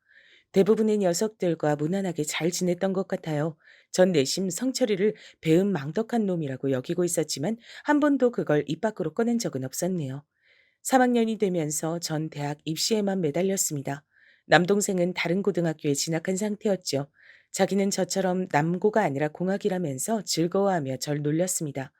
대부분의 녀석들과 무난하게 잘 지냈던 것 같아요. 전 내심 성철이를 배은망덕한 놈이라고 여기고 있었지만 한 번도 그걸 입 밖으로 꺼낸 적은 없었네요. 3학년이 되면서 전 대학 입시에만 매달렸습니다. 남동생은 다른 고등학교에 진학한 상태였죠. 자기는 저처럼 남고가 아니라 공학이라면서 즐거워하며 절 놀렸습니다.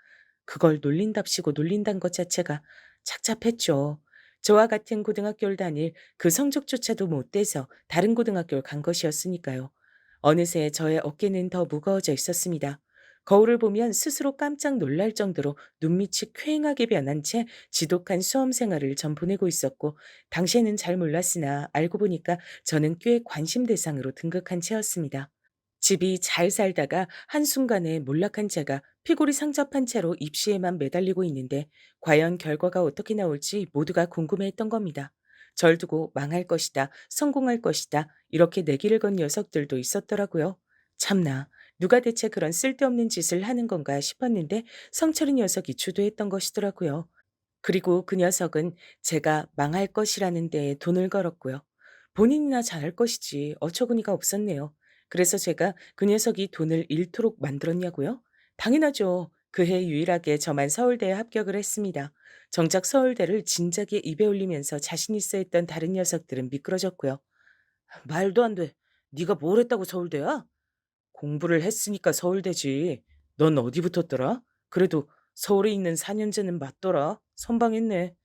그걸 놀린답시고 놀린다는 것 자체가 착잡했죠. 저와 같은 고등학교를 다닐 그 성적조차도 못 돼서 다른 고등학교를 간 것이었으니까요. 어느새 저의 어깨는 더 무거워져 있었습니다. 거울을 보면 스스로 깜짝 놀랄 정도로 눈밑이 퀭하게 변한 채 지독한 수험 생활을 전 보내고 있었고, 당시에는 잘 몰랐으나 알고 보니까 저는 꽤 관심 대상으로 등극한 채였습니다. 집이 잘 살다가 한순간에 몰락한 채가 피골이 상접한 채로 입시에만 매달리고 있는데 과연 결과가 어떻게 나올지 모두가 궁금해했던 겁니다. 절 두고 망할 것이다, 성공할 것이다 이렇게 내기를 건 녀석들도 있었더라고요. 참나, 누가 대체 그런 쓸데없는 짓을 하는 건가 싶었는데 성철이 녀석이 주도했던 것이더라고요. 그리고 그 녀석은 제가 망할 것이라는 데에 돈을 걸었고요. 본인이나 잘할 것이지 어처구니가 없었네요. 그래서 제가 그 녀석이 돈을 잃도록 만들었냐고요? 당연하죠. 그해 유일하게 저만 서울대에 합격을 했습니다. 정작 서울대를 진작에 입에 올리면서 자신 있어 했던 다른 녀석들은 미끄러졌고요. 말도 안 돼. 네가 뭘 했다고 서울대야? 공부를 했으니까 서울대지. 넌 어디 붙었더라? 그래도 서울에 있는 4년제는 맞더라. 선방했네.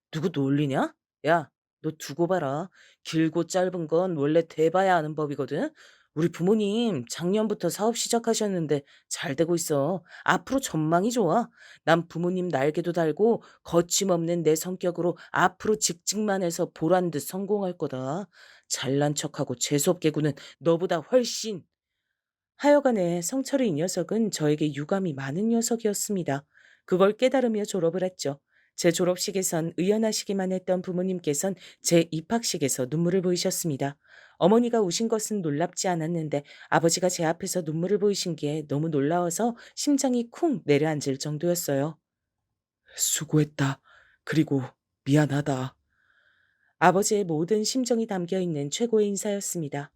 누구 놀리냐? 야, 너 두고 봐라. 길고 짧은 건 원래 대봐야 아는 법이거든. 우리 부모님 작년부터 사업 시작하셨는데 잘 되고 있어. 앞으로 전망이 좋아. 난 부모님 날개도 달고 거침없는 내 성격으로 앞으로 직직만 해서 보란 듯 성공할 거다. 잘난 척하고 재수없게 구는 너보다 훨씬. 하여간에 성철이 이 녀석은 저에게 유감이 많은 녀석이었습니다. 그걸 깨달으며 졸업을 했죠. 제 졸업식에선 의연하시기만 했던 부모님께선 제 입학식에서 눈물을 보이셨습니다. 어머니가 우신 것은 놀랍지 않았는데 아버지가 제 앞에서 눈물을 보이신 게 너무 놀라워서 심장이 쿵 내려앉을 정도였어요. 수고했다. 그리고 미안하다. 아버지의 모든 심정이 담겨 있는 최고의 인사였습니다.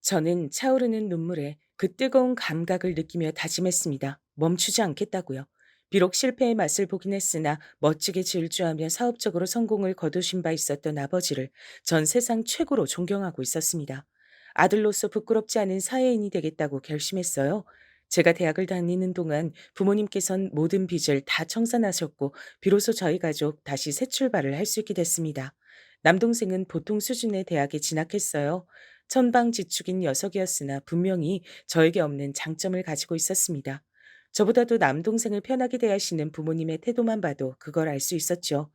저는 차오르는 눈물에 그 뜨거운 감각을 느끼며 다짐했습니다. 멈추지 않겠다고요. 비록 실패의 맛을 보긴 했으나 멋지게 질주하며 사업적으로 성공을 거두신 바 있었던 아버지를 전 세상 최고로 존경하고 있었습니다. 아들로서 부끄럽지 않은 사회인이 되겠다고 결심했어요. 제가 대학을 다니는 동안 부모님께선 모든 빚을 다 청산하셨고 비로소 저희 가족 다시 새 출발을 할 수 있게 됐습니다. 남동생은 보통 수준의 대학에 진학했어요. 천방지축인 녀석이었으나 분명히 저에게 없는 장점을 가지고 있었습니다. 저보다도 남동생을 편하게 대하시는 부모님의 태도만 봐도 그걸 알 수 있었죠.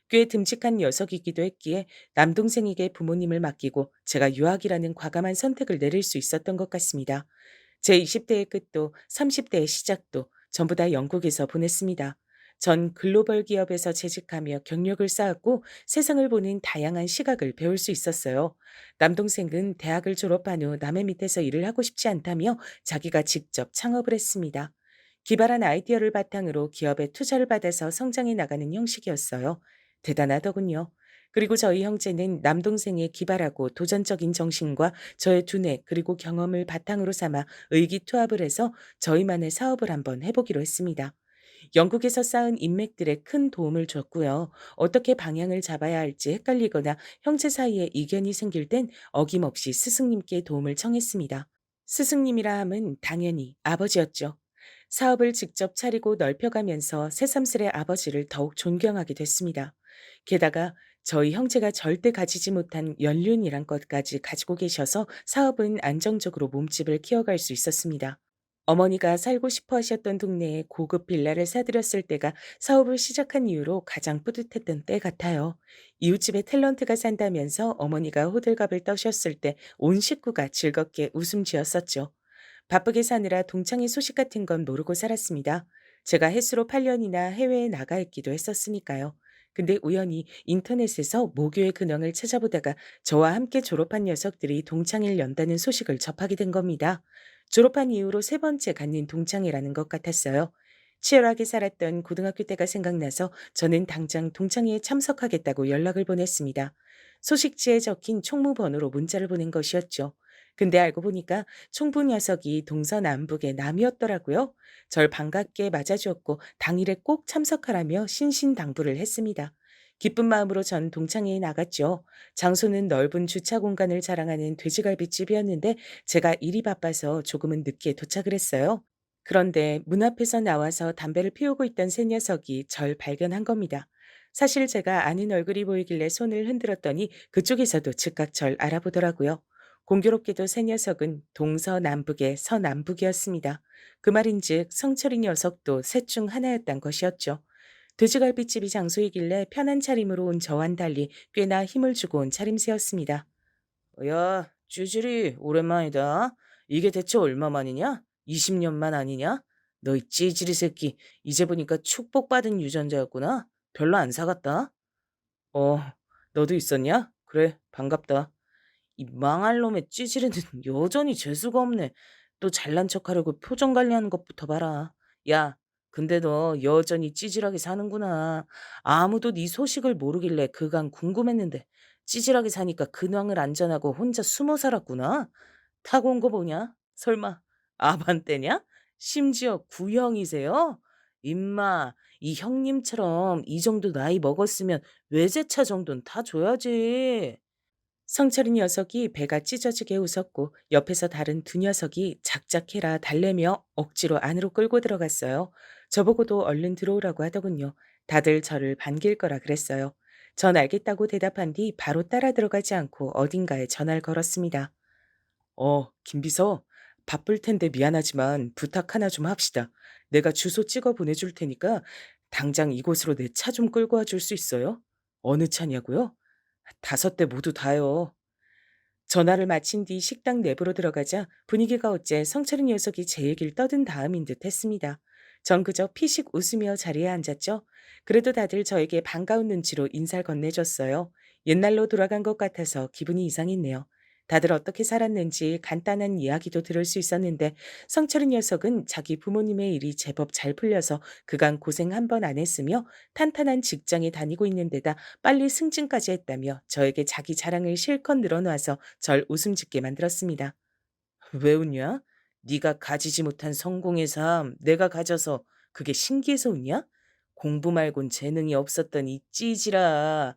꽤 듬직한 녀석이기도 했기에 남동생에게 부모님을 맡기고 제가 유학이라는 과감한 선택을 내릴 수 있었던 것 같습니다. 제 20대의 끝도 30대의 시작도 전부 다 영국에서 보냈습니다. 전 글로벌 기업에서 재직하며 경력을 쌓았고 세상을 보는 다양한 시각을 배울 수 있었어요. 남동생은 대학을 졸업한 후 남의 밑에서 일을 하고 싶지 않다며 자기가 직접 창업을 했습니다. 기발한 아이디어를 바탕으로 기업에 투자를 받아서 성장해 나가는 형식이었어요. 대단하더군요. 그리고 저희 형제는 남동생의 기발하고 도전적인 정신과 저의 두뇌 그리고 경험을 바탕으로 삼아 의기투합을 해서 저희만의 사업을 한번 해보기로 했습니다. 영국에서 쌓은 인맥들에 큰 도움을 줬고요. 어떻게 방향을 잡아야 할지 헷갈리거나 형제 사이에 이견이 생길 땐 어김없이 스승님께 도움을 청했습니다. 스승님이라 함은 당연히 아버지였죠. 사업을 직접 차리고 넓혀가면서 새삼스레 아버지를 더욱 존경하게 됐습니다. 게다가 저희 형제가 절대 가지지 못한 연륜이란 것까지 가지고 계셔서 사업은 안정적으로 몸집을 키워갈 수 있었습니다. 어머니가 살고 싶어 하셨던 동네에 고급 빌라를 사들였을 때가 사업을 시작한 이후로 가장 뿌듯했던 때 같아요. 이웃집에 탤런트가 산다면서 어머니가 호들갑을 떠셨을 때 온 식구가 즐겁게 웃음 지었었죠. 바쁘게 사느라 동창회 소식 같은 건 모르고 살았습니다. 제가 햇수로 8년이나 해외에 나가 있기도 했었으니까요. 근데 우연히 인터넷에서 모교의 근황을 찾아보다가 저와 함께 졸업한 녀석들이 동창회를 연다는 소식을 접하게 된 겁니다. 졸업한 이후로 세 번째 갖는 동창회라는 것 같았어요. 치열하게 살았던 고등학교 때가 생각나서 저는 당장 동창회에 참석하겠다고 연락을 보냈습니다. 소식지에 적힌 총무 번호로 문자를 보낸 것이었죠. 근데 알고 보니까 총부 녀석이 동서남북의 남이었더라고요. 절 반갑게 맞아주었고 당일에 꼭 참석하라며 신신당부를 했습니다. 기쁜 마음으로 전 동창회에 나갔죠. 장소는 넓은 주차 공간을 자랑하는 돼지갈비집이었는데 제가 일이 바빠서 조금은 늦게 도착을 했어요. 그런데 문 앞에서 나와서 담배를 피우고 있던 새 녀석이 절 발견한 겁니다. 사실 제가 아는 얼굴이 보이길래 손을 흔들었더니 그쪽에서도 즉각 절 알아보더라고요. 공교롭게도 새 녀석은 동서남북의 서남북이었습니다. 그 말인즉 성철이 녀석도 셋 중 하나였단 것이었죠. 돼지갈비집이 장소이길래 편한 차림으로 온 저와는 달리 꽤나 힘을 주고 온 차림새였습니다. 야, 찌질이 오랜만이다. 이게 대체 얼마만이냐? 20년만 아니냐? 너 이 찌질이 새끼, 이제 보니까 축복받은 유전자였구나. 별로 안 사갔다. 어, 너도 있었냐? 그래, 반갑다. 이 망할 놈의 찌질이는 여전히 재수가 없네. 또 잘난 척하려고 표정 관리하는 것부터 봐라. 야, 근데 너 여전히 찌질하게 사는구나. 아무도 네 소식을 모르길래 그간 궁금했는데 찌질하게 사니까 근황을 안전하고 혼자 숨어 살았구나. 타고 온 거 보냐? 설마 아반떼냐? 심지어 구형이세요? 임마, 이 형님처럼 이 정도 나이 먹었으면 외제차 정도는 타줘야지. 성철이 녀석이 배가 찢어지게 웃었고 옆에서 다른 두 녀석이 작작해라 달래며 억지로 안으로 끌고 들어갔어요. 저보고도 얼른 들어오라고 하더군요. 다들 저를 반길 거라 그랬어요. 전 알겠다고 대답한 뒤 바로 따라 들어가지 않고 어딘가에 전화를 걸었습니다. 김비서. 바쁠 텐데 미안하지만 부탁 하나 좀 합시다. 내가 주소 찍어 보내줄 테니까 당장 이곳으로 내 차 좀 끌고 와줄 수 있어요? 어느 차냐고요? 5대 모두 다요. 전화를 마친 뒤 식당 내부로 들어가자 분위기가 어째 성철이 녀석이 제 얘기를 떠든 다음인 듯 했습니다. 전 그저 피식 웃으며 자리에 앉았죠. 그래도 다들 저에게 반가운 눈치로 인사를 건네줬어요. 옛날로 돌아간 것 같아서 기분이 이상했네요. 다들 어떻게 살았는지 간단한 이야기도 들을 수 있었는데 성철이 녀석은 자기 부모님의 일이 제법 잘 풀려서 그간 고생 한 번 안 했으며 탄탄한 직장에 다니고 있는 데다 빨리 승진까지 했다며 저에게 자기 자랑을 실컷 늘어놓아서 절 웃음 짓게 만들었습니다. 왜 웃냐? 네가 가지지 못한 성공의 삶 내가 가져서 그게 신기해서 웃냐? 공부 말곤 재능이 없었던 이 찌질아.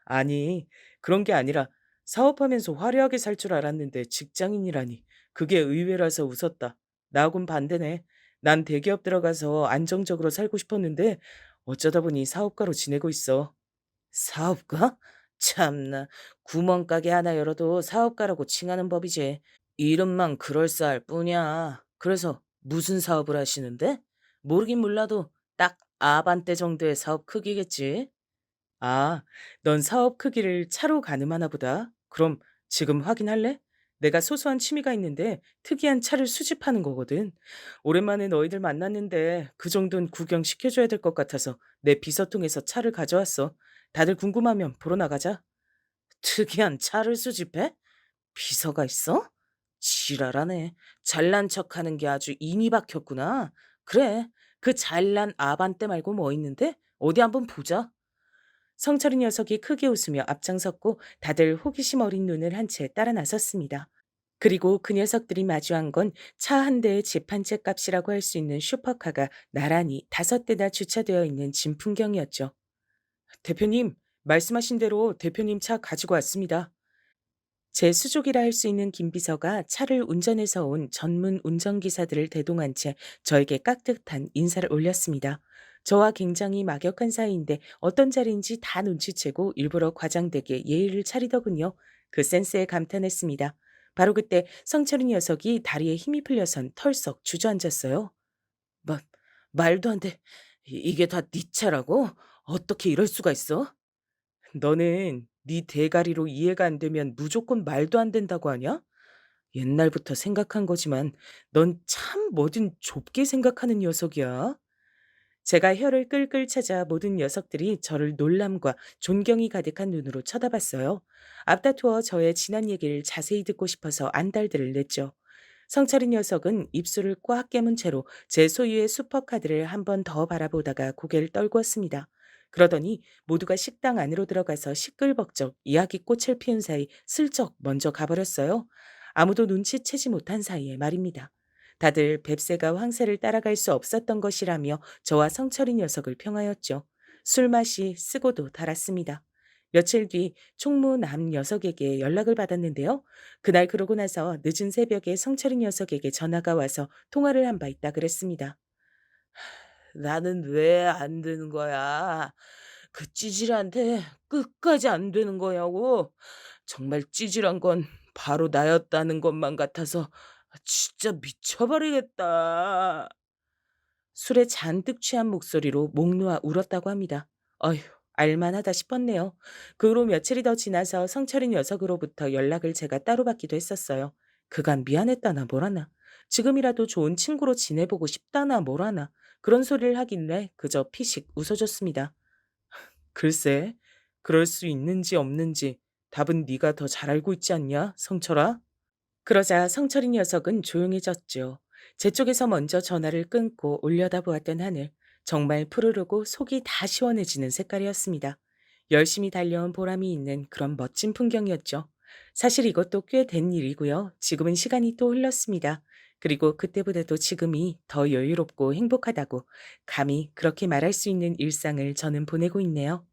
아니, 그런 게 아니라 사업하면서 화려하게 살 줄 알았는데 직장인이라니. 그게 의외라서 웃었다. 나하고는 반대네. 난 대기업 들어가서 안정적으로 살고 싶었는데 어쩌다 보니 사업가로 지내고 있어. 사업가? 참나, 구멍가게 하나 열어도 사업가라고 칭하는 법이지. 이름만 그럴싸할 뿐이야. 그래서 무슨 사업을 하시는데? 모르긴 몰라도 딱 아반떼 정도의 사업 크기겠지. 아, 넌 사업 크기를 차로 가늠하나 보다. 그럼 지금 확인할래? 내가 소소한 취미가 있는데 특이한 차를 수집하는 거거든. 오랜만에 너희들 만났는데 그 정도는 구경시켜줘야 될 것 같아서 내 비서통에서 차를 가져왔어. 다들 궁금하면 보러 나가자. 특이한 차를 수집해? 비서가 있어? 지랄하네. 잘난 척하는 게 아주 인이 박혔구나. 그래, 그 잘난 아반떼 말고 뭐 있는데? 어디 한번 보자. 성철이 녀석이 크게 웃으며 앞장섰고 다들 호기심 어린 눈을 한 채 따라 나섰습니다. 그리고 그 녀석들이 마주한 건 차 한 대의 집 한 채 값이라고 할 수 있는 슈퍼카가 나란히 5대나 주차되어 있는 진풍경이었죠. 대표님, 말씀하신 대로 대표님 차 가지고 왔습니다. 제 수족이라 할 수 있는 김 비서가 차를 운전해서 온 전문 운전기사들을 대동한 채 저에게 깍듯한 인사를 올렸습니다. 저와 굉장히 막역한 사이인데 어떤 자리인지 다 눈치채고 일부러 과장되게 예의를 차리더군요. 그 센스에 감탄했습니다. 바로 그때 성철이 녀석이 다리에 힘이 풀려선 털썩 주저앉았어요. 마, 말도 안 돼. 이게 다 네 차라고? 어떻게 이럴 수가 있어? 너는 네 대가리로 이해가 안 되면 무조건 말도 안 된다고 하냐? 옛날부터 생각한 거지만 넌 참 뭐든 좁게 생각하는 녀석이야. 제가 혀를 끌끌 찾아 모든 녀석들이 저를 놀람과 존경이 가득한 눈으로 쳐다봤어요. 앞다투어 저의 지난 얘기를 자세히 듣고 싶어서 안달들을 냈죠. 성철이 녀석은 입술을 꽉 깨문 채로 제 소유의 슈퍼카드를 한 번 더 바라보다가 고개를 떨구었습니다. 그러더니 모두가 식당 안으로 들어가서 시끌벅적 이야기꽃을 피운 사이 슬쩍 먼저 가버렸어요. 아무도 눈치채지 못한 사이에 말입니다. 다들 뱁새가 황새를 따라갈 수 없었던 것이라며 저와 성철이 녀석을 평하였죠. 술맛이 쓰고도 달았습니다. 며칠 뒤 총무 남 녀석에게 연락을 받았는데요. 그날 그러고 나서 늦은 새벽에 성철이 녀석에게 전화가 와서 통화를 한 바 있다 그랬습니다. 나는 왜 안 되는 거야? 그 찌질한테 끝까지 안 되는 거냐고. 정말 찌질한 건 바로 나였다는 것만 같아서 진짜 미쳐버리겠다. 술에 잔뜩 취한 목소리로 목 놓아 울었다고 합니다. 어휴, 알만하다 싶었네요. 그 후로 며칠이 더 지나서 성철이 녀석으로부터 연락을 제가 따로 받기도 했었어요. 그간 미안했다나 뭐라나. 지금이라도 좋은 친구로 지내보고 싶다나 뭐라나. 그런 소리를 하길래 그저 피식 웃어줬습니다. 글쎄, 그럴 수 있는지 없는지 답은 네가 더 잘 알고 있지 않냐, 성철아? 그러자 성철이 녀석은 조용해졌죠. 제 쪽에서 먼저 전화를 끊고 올려다보았던 하늘. 정말 푸르르고 속이 다 시원해지는 색깔이었습니다. 열심히 달려온 보람이 있는 그런 멋진 풍경이었죠. 사실 이것도 꽤 된 일이고요. 지금은 시간이 또 흘렀습니다. 그리고 그때보다도 지금이 더 여유롭고 행복하다고 감히 그렇게 말할 수 있는 일상을 저는 보내고 있네요.